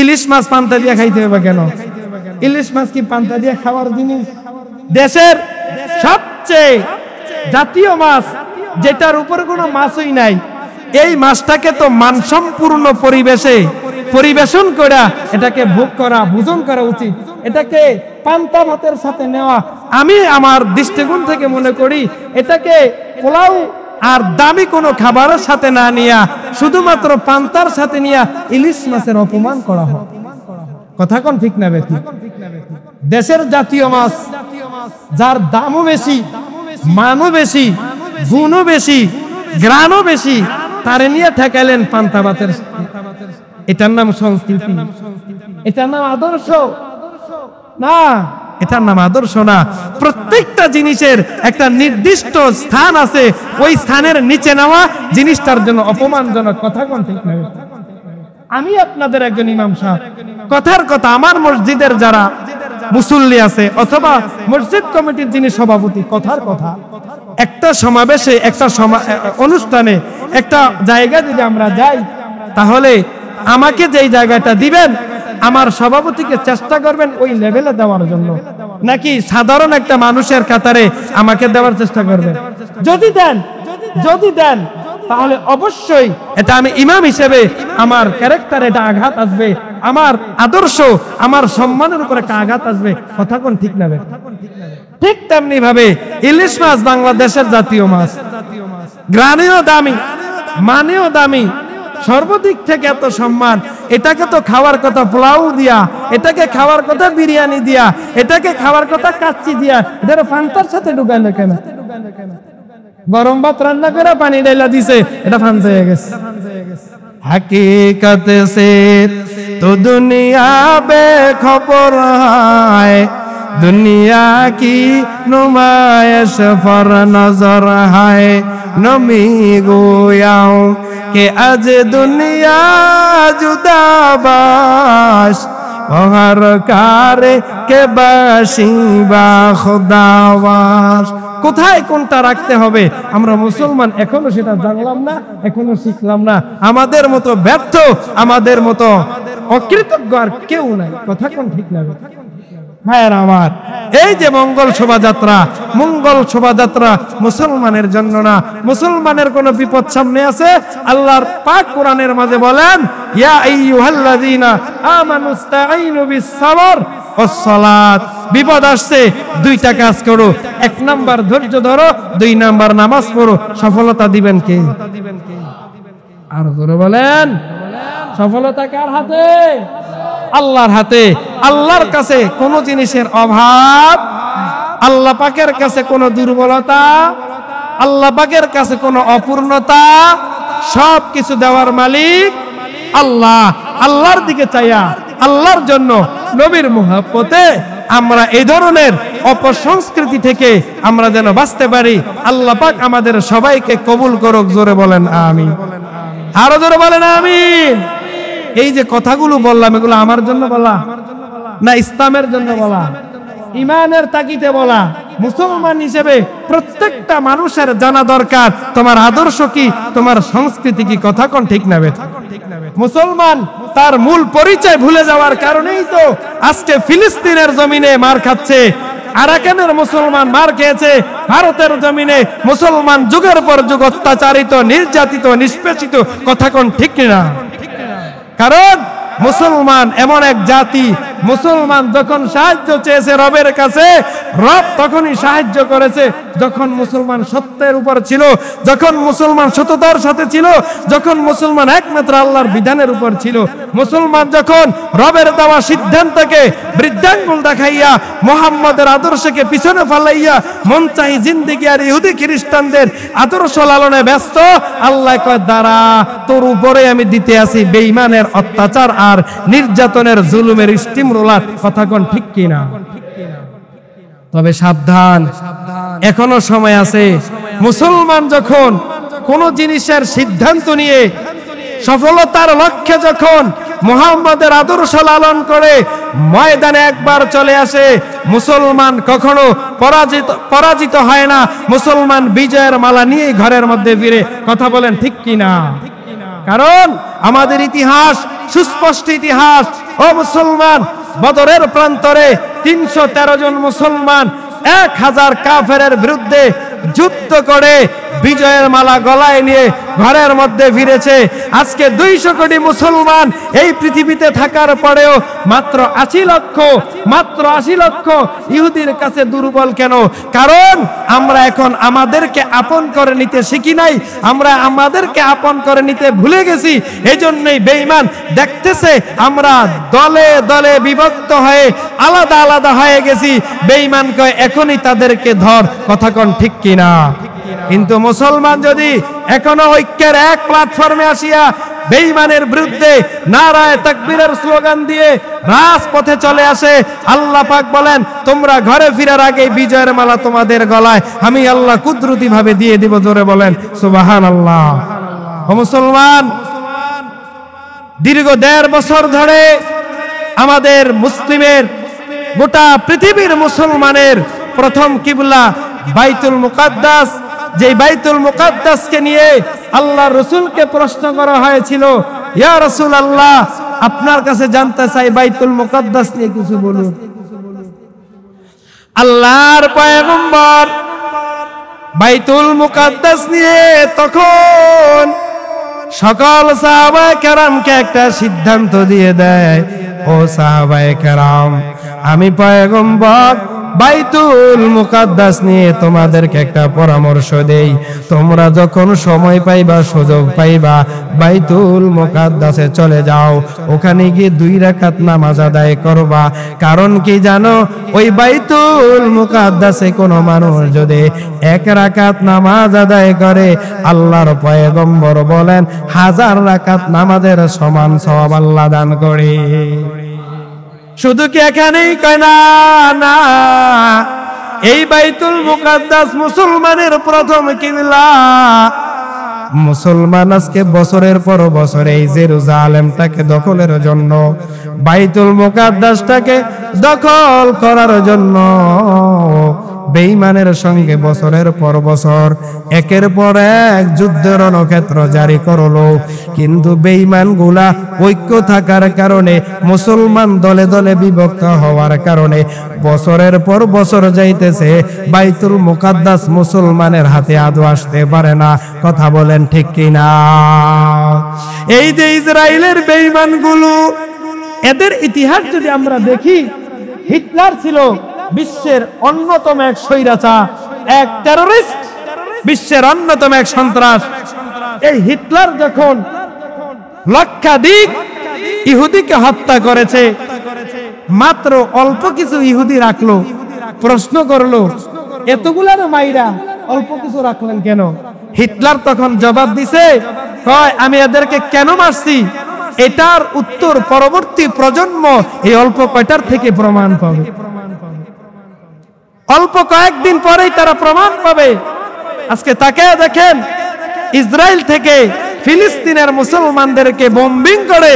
ইলিশ মাছ পান্তা দিয়ে খাইতে হবে? কেন ইলিশ মাছ কি পান্তা দিয়ে খাওয়ার জিনিস? দেশের সবচেয়ে জাতীয় মাছ, যেটার উপরে কোনো মাছই নাই, এই মাছটাকে তো মানসম্পূর্ণ পরিবেশে পরিবেশন করা, এটাকে ভোগ করা, ভোজন করা উচিত। এটাকে পান্তা ভাতের সাথে নেওয়া, আমি আমার দৃষ্টিকোণ থেকে মনে করি এটাকে পোলাও আর দামি কোনো খাবারের সাথে না নিয়া শুধুমাত্র পান্তার সাথে নিয়া ইলিশ মাছের অপমান করা হয়। কথা কোন ঠিক না বেশি? দেশের জাতীয় মাছ, যার দামও বেশি, মানও বেশি, গুণও বেশি, গ্রানও বেশি, তারে নিয়ে ঠেকাইলেন পান্তা ভাতের। এটার নাম সংস্কৃতি? এটার নাম আদর্শ? না, এটার নাম আদর্শ না। প্রত্যেকটা জিনিসের একটা নির্দিষ্ট স্থান আছে, ওই স্থানের নিচে নেওয়া জিনিসটার জন্য অপমানজনক। কথা কোন ঠিক না? আমি আপনাদের একজন ইমাম সাহেব, কথার কথা, আমার মসজিদের যারা মুসল্লি আছে অথবা মসজিদ কমিটির যিনি সভাপতি, কথার কথা, একটা সমাবেশে, একটা অনুষ্ঠানে, একটা জায়গা যদি আমরা যাই, তাহলে আমাকে যেই জায়গাটা দিবেন, আমার সভাপতিকে চেষ্টা করবেন ওই লেভেলে দেওয়ার জন্য, নাকি সাধারণ একটা মানুষের কাতারে আমাকে দেওয়ার চেষ্টা করবেন? যদি দেন তাহলে অবশ্যই এটা আমি ইমাম হিসেবে আমার ক্যারেক্টারে এটা আঘাত আসবে, আমার আদর্শ, আমার সম্মানের উপর একটা আঘাত আসবে। কথা কোন ঠিক না? ঠিক তেমনি ভাবে ইলিশ মাছ বাংলাদেশের জাতীয় মাছ, গ্রানেও দামি, মানেও দামি, সর্বদিক থেকে এত সম্মান। এটাকে তো খাওয়ার কথা পোলাও দিয়া, এটাকে খাওয়ার কথা বিরিয়ানি দিয়া, এটাকে খাওয়ার কথা কাচ্চি দিয়া, এটা ফান্তার সাথে ঢুকায় না কেন? গরম ভাত রান্না করে পানি ঢাইলা দিছে, এটা ফান্তা হয়ে গেছে। हकीकत से तो दुनिया बेखबर है, दुनिया की नुमाइश पर नजर है। नमी गोयाऊं कि आज दुनिया जुदाबाश, हर कारे के बाशिबा खुदावाश। কোথায় কোনটা রাখতে হবে আমরা মুসলমান এখনো সেটা জানলাম না, এখনো শিখলাম না। আমাদের মতো ব্যর্থ, আমাদের মতো অকৃতজ্ঞ আর কেউ নাই। কথা কোন ঠিক না ভাইয়েরা আমার? এই যে মঙ্গল শোভাযাত্রা, মঙ্গল শোভাযাত্রা মুসলমানের জন্য না। মুসলমানের কোন বিপদ সামনে আছে, আল্লাহর পাক কোরআনের মাঝে বলেন, ইয়া আইয়ুহাল্লাযীনা আমানুস্তাঈনু বিস-সাবর ওয়াস-সালাত। বিপদ আসছে, দুইটা কাজ করো। এক নাম্বার ধৈর্য ধরো, দুই নাম্বার নামাজ পড়ো। সফলতা দিবেন কে? আর জোরে বলেন, সফলতা কার হাতে? আল্লাহর হাতে। আল্লাহর কাছে কোন জিনিসের অভাব, আল্লাহ পাকের কাছে কোন দুর্বলতা, আল্লাহ পাকের কাছে কোন অপূর্ণতা, সব কিছু দেওয়ার মালিক আল্লাহ। আল্লাহর দিকে চাইয়া, আল্লাহর জন্য, নবীর মুহাব্বতে আমরা এই ধরনের অপসংস্কৃতি থেকে আমরা যেন বাঁচতে পারি। আল্লাহ পাক আমাদের সবাইকে কবুল করুক। জোরে বলেন আমিন। আরো জোরে বলেন আমিন। এই যে কথাগুলো বললাম, এগুলো আমার জন্য বলা না ইসলামের জন্য বলা, ইমানের তাকিতে বলা। মুসলমান হিসেবে প্রত্যেকটা মানুষের জানা দরকার তোমার আদর্শ কি, তোমার সংস্কৃতি কি। কথা কোন ঠিক না? মুসলমান তার মূল পরিচয় ভুলে যাওয়ার কারণেই তো আজকে ফিলিস্তিনের জমিনে মার খাচ্ছে, আরাকানের মুসলমান মার খেয়েছে, ভারতের জমিনে মুসলমান যুগের পর যুগ অত্যাচারিত, নির্যাতিত, নিষ্পেষিত। কথা কোন ঠিক না? কারণ মুসলমান এমন এক জাতি, মুসলমান যখন সাহায্য চেয়েছে রবের কাছে, রব তখনই সাহায্য করেছে। যখন মুসলমান সত্যের উপর ছিল, যখন মুসলমান সততার সাথে ছিল, যখন মুসলমান একমাত্র আল্লাহর বিধানের উপর ছিল, মুসলমান যখন রবের দেওয়া সিদ্ধান্তকে বৃদ্ধাঙ্গুল দেখাইয়া মুহাম্মদের আদর্শকে পিছনে ফেলাইয়া মন চাই জিন্দেগি আর ইহুদি খ্রিস্টানদের আদর্শ লালনে ব্যস্ত, আল্লাহ কয় দাঁড়া, তোর উপরে আমি দিতে আসি বেঈমানের অত্যাচার আর নির্যাতনের জুলুমের স্টিম রোলার। কথা কোন ঠিক কিনা? তবে সাবধান, এখনো সময় আছে। মুসলমান যখন কোন জিনিসের সিদ্ধান্ত নিয়ে সফলতার লক্ষ্যে যখন মুহাম্মদের আদর্শ লালন করে ময়দানে একবার চলে আসে, মুসলমান কখনো পরাজিত হয় না। মুসলমান বিজয়ের মালা নিয়ে ঘরের মধ্যে ফিরে। কথা বলেন ঠিক কিনা? কারণ আমাদের ইতিহাস সুস্পষ্ট ইতিহাস। ও মুসলমান, বদরের প্রান্তরে 313 জন মুসলমান 1000 কাফেরের বিরুদ্ধে যুদ্ধ করে বিজয়ের মালা গলায় নিয়ে ঘরের মধ্যে ফিরেছে। আজকে 200 কোটি মুসলমান এই পৃথিবীতে থাকার পরেও মাত্র 80 লক্ষ ইহুদির কাছে দুর্বল কেন? কারণ আমরা এখন আমাদেরকে আপন করে নিতে শিখি নাই, আমরা আমাদেরকে আপন করে নিতে ভুলে গেছি। এজন্যই বেঈমান দেখতেছে আমরা দলে দলে বিভক্ত হয়ে আলাদা আলাদা হয়ে গেছি। বেঈমান কয় এখনই তাদেরকে ধর। কথা কোন ঠিক কিনা? কিন্তু মুসলমান যদি এখনো ঐক্যের এক প্ল্যাটফর্মে আসিয়া বেঈমানের বিরুদ্ধে নারায়ে তাকবীরের স্লোগান দিয়ে রাজপথে চলে আসে, আল্লাহ পাক বলেন তোমরা ঘরে ফেরার আগে বিজয়ের মালা তোমাদের গলায় আমি আল্লাহ কুদরতি ভাবে দিয়ে দিব। জোরে বলেন সুবহানাল্লাহ। ও মুসলমান, দীর্ঘ 1.5 বছর ধরে আমাদের মুসলিমের, গোটা পৃথিবীর মুসলমানের প্রথম কিবলা বাইতুল মুকাদ্দাস, যে বাইতুল মুকাদ্দাসকে নিয়ে আল্লাহ রাসূলকে প্রশ্ন করা হয়েছিল, ইয়া রাসূলুল্লাহ আপনার কাছে জানতে চাই বাইতুল মুকাদ্দাস নিয়ে কিছু বলুন। আল্লাহর পয়গম্বর বাইতুল মুকাদ্দাস নিয়ে তখন সকল সাহাবায়ে কেরামকে একটা সিদ্ধান্ত দিয়ে দেয়, ও সাহাবায়ে কেরাম আমি পয়গম্বর বাইতুল মুকাদ্দাস নিয়ে তোমাদেরকে একটা পরামর্শ দেই। তোমরা যখন সময় পাইবা, সুযোগ পাইবা, বাইতুল মুকাদ্দাসে চলে যাও, ওখানে গিয়ে 2 রাকাত নামাজ আদায় করবা। কারণ কি জানো, ওই বাইতুল মুকাদ্দাসে কোনো মানুষ যদি 1 রাকাত নামাজ আদায় করে, আল্লাহর পয়গম্বর বলেন 1000 রাকাত নামাজের সমান সওয়াব আল্লাহ দান করে। শুধু কি এখানেই কয় না, না, এই বাইতুল মুকাদ্দাস মুসলমানের প্রথম কিবলা। মুসলমান আজকে বছরের পর বছর এই জেরুজালেমটাকে দখলের জন্য, বাইতুল মুকাদ্দাসটাকে দখল করার জন্য বেঈমানের সঙ্গে বছরের পর বছর একের পর এক যুদ্ধের রণক্ষেত্র জারি করলো। কিন্তু বেঈমানগুলা ঐক্য থাকার কারণে, মুসলমান দলে দলে বিভক্ত হওয়ার কারণে বছরের পর বছর যাইতেছে, বাইতুল মুকাদ্দাস মুসলমানের হাতে আদৌ আসতে পারে না। কথা বলেন ঠিক কিনা? এই যে ইসরায়েলের বেঈমানগুলো, এদের ইতিহাস যদি আমরা দেখি, হিটলার ছিল বিশ্বের অন্যতম এক স্বৈরাচার, এক টেররিস্ট, বিশ্বের অন্যতম এক সন্ত্রাস। এই হিটলার যখন লক্ষাধিক ইহুদিকে হত্যা করেছে, মাত্র অল্প কিছু ইহুদি রাখলো। প্রশ্ন করলো, এতগুলার মাইরা অল্প কিছু রাখলেন কেন? হিটলার তখন জবাব দিছে, কয় আমি এদেরকে কেন মারছি, এটার উত্তর পরবর্তী প্রজন্ম এই অল্প কয়টার থেকে প্রমাণ পাবে। অল্প কয়েকদিন পরেই তারা প্রমাণ পাবে। আজকে তাকে দেখেন, ইসরায়েল থেকে ফিলিস্তিনের মুসলমানদেরকে বোম্বিং করে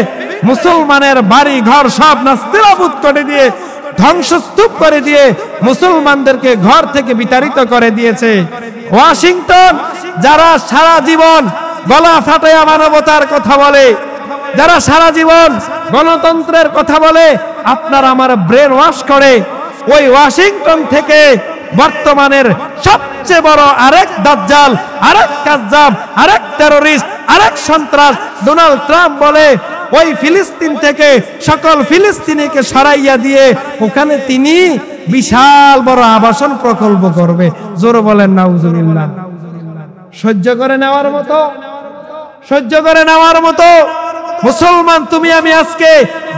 মুসলমানের বাড়ি ঘর সব নাস্তিনাবুদ করে দিয়ে, ধ্বংসস্তূপ করে দিয়ে মুসলমানদেরকে ঘর থেকে বিতাড়িত করে দিয়েছে। ওয়াশিংটন, যারা সারা জীবন গলা ফাটাইয়া মানবতার কথা বলে, যারা সারা জীবন গণতন্ত্রের কথা বলে, আপনার আমার ব্রেন ওয়াশ করে, ওই ওয়াশিংটন থেকে বর্তমানের সবচেয়ে বড় আরেক দাজ্জাল, আরেক কাজ্জাব, আরেক টেররিস্ট, আরেক সন্ত্রাস ডোনাল্ড ট্রাম্প বলে, ওই ফিলিস্তিন থেকে সকল ফিলিস্তিনিকে সরাইয়া দিয়ে ওখানে তিনি বিশাল বড় আবাসন প্রকল্প করবে। জোরে বলেন নাউজুবিল্লাহ। সহ্য করে নেওয়ার মতো, সহ্য করে নেওয়ার মতো মুসলমান তুমি আমি আজকে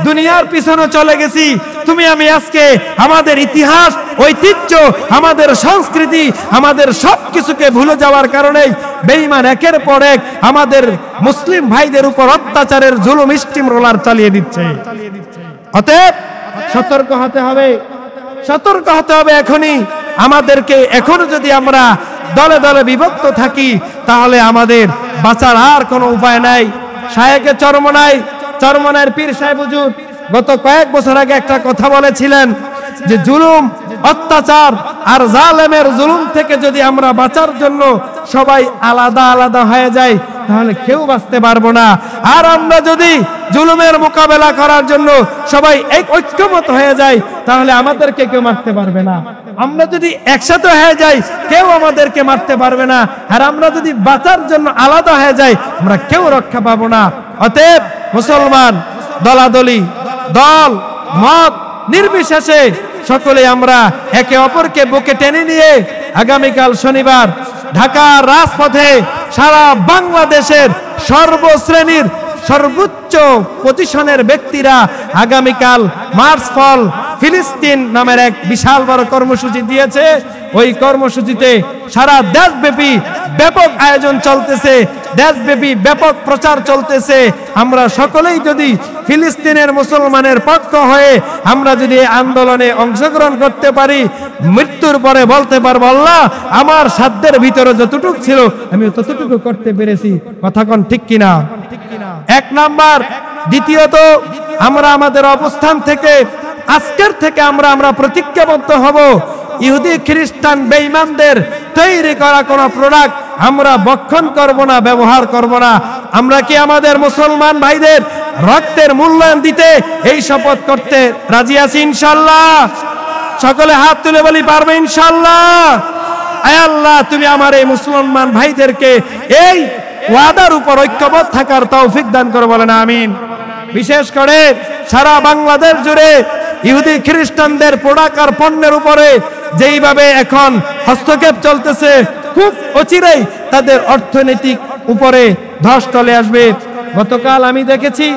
দুনিয়ার পিছনে চলে গেছি। তুমি আমি আজকে আমাদের ইতিহাস, ঐতিহ্য, আমাদের সংস্কৃতি, আমাদের সবকিছুকে ভুলে যাওয়ার কারণে বেঈমান একের পর এক আমাদের মুসলিম ভাইদের উপর অত্যাচারের জুলুম স্টিম রোলার চালিয়ে দিচ্ছে। অতএব সতর্ক হতে হবে, সতর্ক হতে হবে এখনই। আমাদেরকে এখনো যদি আমরা দলে দলে বিভক্ত থাকি, তাহলে আমাদের বাঁচার আর কোনো উপায় নাই। শায়েখে চরমনাইয়ের পীর সাহেব হুজুর গত কয়েক বছর আগে একটা কথা বলেছিলেন যে জুলুম, অত্যাচার আর জালেমের জুলুম থেকে যদি আমরা বাঁচার জন্য সবাই আলাদা আলাদা হয়ে যাই, তাহলে কেউ বাঁচতে পারবো না। আর আমরা যদি জুলুমের মোকাবেলা করার জন্য সবাই এক ঐক্যমত হয়ে যায়, তাহলে আমাদেরকে কেউ মারতে পারবে না। আমরা যদি একসাথে হয়ে যাই, কেউ আমাদেরকে মারতে পারবে না। আর আমরা যদি বাঁচার জন্য আলাদা হয়ে যাই, আমরা কেউ রক্ষা পাবো না। অতএব মুসলমান দলাদলি, দল মত নির্বিশেষে সকলে আমরা একে অপরকে বুকে টেনে নিয়ে আগামীকাল শনিবার ঢাকার রাজপথে সারা বাংলাদেশের সর্বশ্রেণীর সর্বোচ্চ পজিশনের ব্যক্তিরা আগামীকাল মার্চ ফল ফিলিস্তিন নামের এক বিশাল বড় কর্মসূচি দিয়েছে। ওই কর্মসূচিতে সারা দেশব্যাপী ব্যাপক আয়োজন চলতেছে, দেশব্যাপী ব্যাপক প্রচার চলতেছে। আমরা সকলেই যদি ফিলিস্তিনের মুসলমানের পক্ষ হয়ে আমরা যদি এই আন্দোলনে অংশগ্রহণ করতে পারি, মৃত্যুর পরে বলতে পারবো আল্লাহ আমার সাধ্যের ভিতরে যতটুকু ছিল আমি ততটুকু করতে পেরেছি। কথা কোন ঠিক কিনা? এক নাম্বার। দ্বিতীয়ত, আমরা আমাদের অবস্থান থেকে আজকের থেকে আমরা প্রতিজ্ঞাবদ্ধ হব, ইহুদি খ্রিস্টান বেঈমানদের তৈরি করা কোন প্রোডাক্ট আমরা ভক্ষণ করব না, ব্যবহার করব না। আমরা কি আমাদের মুসলমান ভাইদের রক্তের মূল্যায়ন দিতে এই শপথ করতে রাজি আছি ইনশাআল্লাহ? সকলে হাত তুলে বলি পারবে ইনশাআল্লাহ? আয় আল্লাহ, তুমি আমার এই মুসলমান ভাইদেরকে এই ওয়াদার উপর ঐক্যবদ্ধ থাকার তৌফিক দান করো, বলেন আমিন। বিশেষ করে সারা বাংলাদেশ জুড়ে ইহুদি খ্রিস্টানদের প্রোডাক্ট আর পণ্যের উপরে যেইভাবে এখন হস্তক্ষেপ চলতেছে, খুব অচিরেই তাদের অর্থনৈতিক উপরে ধস চলে আসবে। গতকাল আমি দেখেছি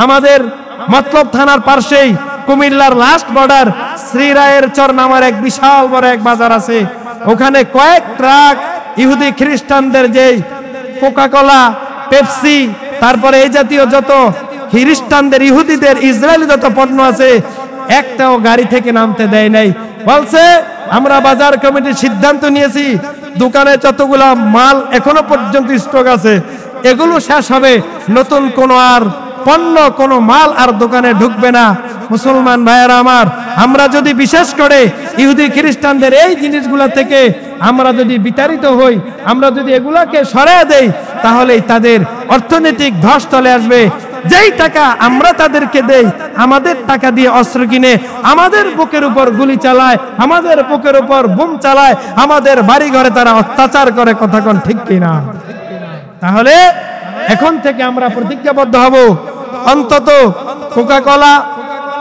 আমাদের মতলব থানার পাশেই কুমিল্লার লাস্ট বর্ডার শ্রীরায়ের চর নামের এক বিশাল বড় এক বাজার আছে। ওখানে কয়েক ট্রাক ইহুদি খ্রিস্টানদের যেই কোকাকোলা, পেপসি, তারপরে এই জাতীয় যত খ্রিস্টানদের ইহুদিদের ইসরায়েলি যত পণ্য আছে একটাও গাড়ি থেকে নামতে দেয় নাই। বলছে আমরা বাজার কমিটির সিদ্ধান্ত নিয়েছি দোকানে যতগুলা মাল এখনো পর্যন্ত স্টক আছে এগুলো শেষ হবে, নতুন কোন আর পণ্য কোন মাল আর দোকানে ঢুকবে না। মুসলমান ভাইয়েরা আমার, আমরা যদি বিশেষ করে ইহুদি খ্রিস্টানদের এই জিনিসগুলা থেকে আমরা যদি বিতাড়িত হই, আমরা যদি এগুলাকে সরিয়ে দেই, তাহলে তাদের অর্থনৈতিক ধস চলে আসবে। যেই টাকা আমরা তাদেরকে দেই, আমাদের টাকা দিয়ে অস্ত্র কিনে আমাদের বুকের উপর গুলি চালায়, আমাদের বুকের উপর বুম চালায়, আমাদের বাড়ি ঘরে তারা অত্যাচার করে। কথা কোন ঠিক কিনা? তাহলে এখন থেকে আমরা প্রতিজ্ঞাবদ্ধ হব, অন্তত কোকাকোলা,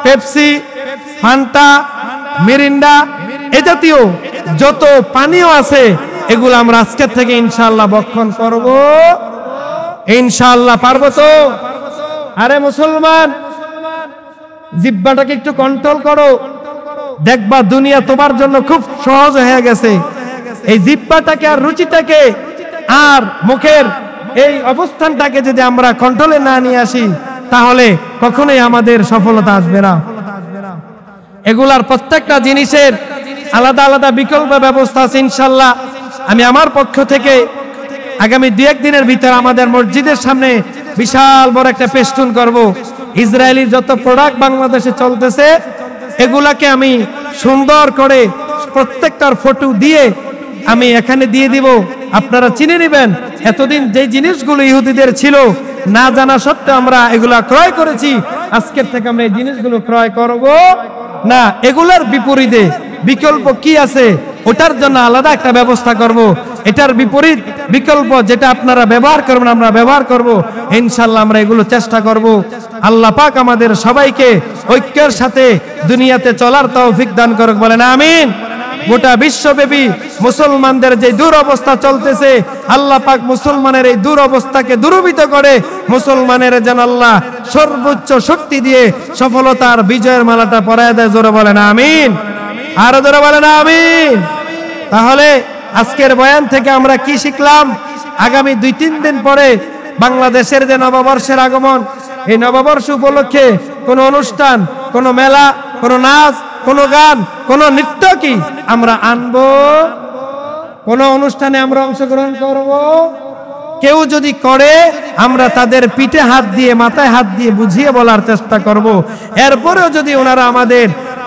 পেপসি, ফান্টা, মিরিন্ডা এ জাতীয় যত পানীয় আছে এগুলো আমরা আজকের থেকে ইনশাআল্লাহ ভক্ষণ করব। ইনশাআল্লাহ পারবো তো? আরে মুসলমান, জিহ্বাটাকে একটু কন্ট্রোল করো, দেখবা দুনিয়া তোমার জন্য খুব সহজ হয়ে গেছে। এই জিহ্বাটাকে আর রুচিটাকে আর মুখের এই অবস্থানটাকে যদি আমরা কন্ট্রোলে না নিয়ে আসি, তাহলে কখনোই আমাদের সফলতা আসবে না। এগুলার প্রত্যেকটা জিনিসের আলাদা আলাদা বিকল্প ব্যবস্থা আছে ইনশাআল্লাহ। আমি আমার পক্ষ থেকে আগামী 2-1 দিনের ভিতরে আমাদের মসজিদের সামনে বিশাল বড় একটা পেস্টুন করব। ইসরায়েলি যত প্রোডাক্ট বাংলাদেশে চলতেছে এগুলাকে আমি সুন্দর করে প্রত্যেকটার ফটো দিয়ে আমি এখানে দিয়ে দিব। আপনারা চিনে নেবেন এতদিন যে জিনিসগুলো ইহুদিদের ছিল না জানা সত্ত্বেও আমরা এগুলা ক্রয় করেছি, আজকের থেকে আমরা এই জিনিসগুলো ক্রয় করব না। এগুলার বিপরীতে বিকল্প কি আছে ওটার জন্য আলাদা একটা ব্যবস্থা করব। এটার বিপরীত বিকল্প যেটা আপনারা ব্যবহার করবেন আমরা ব্যবহার করব। ইনশাআল্লাহ আমরা এগুলো চেষ্টা করব। আল্লাহ পাক আমাদের সবাইকে ঐক্যের সাথে দুনিয়াতে চলার তৌফিক দান করুক, বলেন আমিন। গোটা বিশ্বব্যাপী মুসলমানদের যে দুরবস্থা চলতেছে, আল্লাহ পাক মুসলমানের এই দুরবস্থাকে দূরীভূত করে মুসলমানের যেন আল্লাহ সর্বোচ্চ শক্তি দিয়ে সফলতার বিজয়ের মালাটা পরায় দেয়। জোরে বলেন আমিন, আরো জোরে বলেন আমিন। তাহলে আজকের বয়ান থেকে আমরা কি শিখলাম? আগামী 2-3 দিন পরে বাংলাদেশের যে নববর্ষের আগমন, এই নববর্ষ উপলক্ষে কোন অনুষ্ঠান, কোন মেলা, কোন নাচ, কোন গান, কোন নৃত্য কি আমরা আনবো? কোন অনুষ্ঠানে আমরা অংশগ্রহণ করব? কেউ যদি করে আমরা তাদের পিঠে হাত দিয়ে মাথায় হাত দিয়ে বুঝিয়ে বলার চেষ্টা করব। এরপরেও যদি ওনারা আমাদের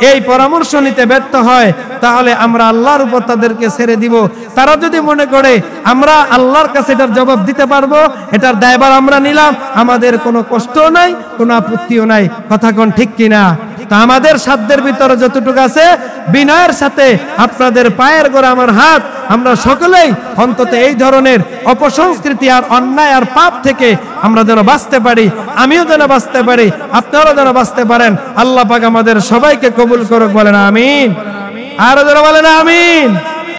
এই পরামর্শ নিতে ব্যর্থ হয়, তাহলে আমরা আল্লাহর উপর তাদেরকে ছেড়ে দিব। তারা যদি মনে করে আমরা আল্লাহর কাছে এটার জবাব দিতে পারবো, এটার দায়ভার আমরা নিলাম, আমাদের কোনো কষ্টও নাই, কোনো আপত্তিও নাই। কথা কোন ঠিক কিনা? তা আমাদের সাধ্যের ভিতরে যতটুকু আছে, বিনয়ের সাথে আপনাদের পায়ের গোড়া আমার হাত, আমরা সকলেই অন্তত এই ধরনের অপসংস্কৃতি আর অন্যায় আর পাপ থেকে আমরা যেন বাঁচতে পারি, আমিও যেন বাঁচতে পারি, আপনারাও যেন বাঁচতে পারেন। আল্লাহ পাক আমাদের সবাইকে কবুল করুক, বলেন আমিন। আরো যেন বলেন আমিন।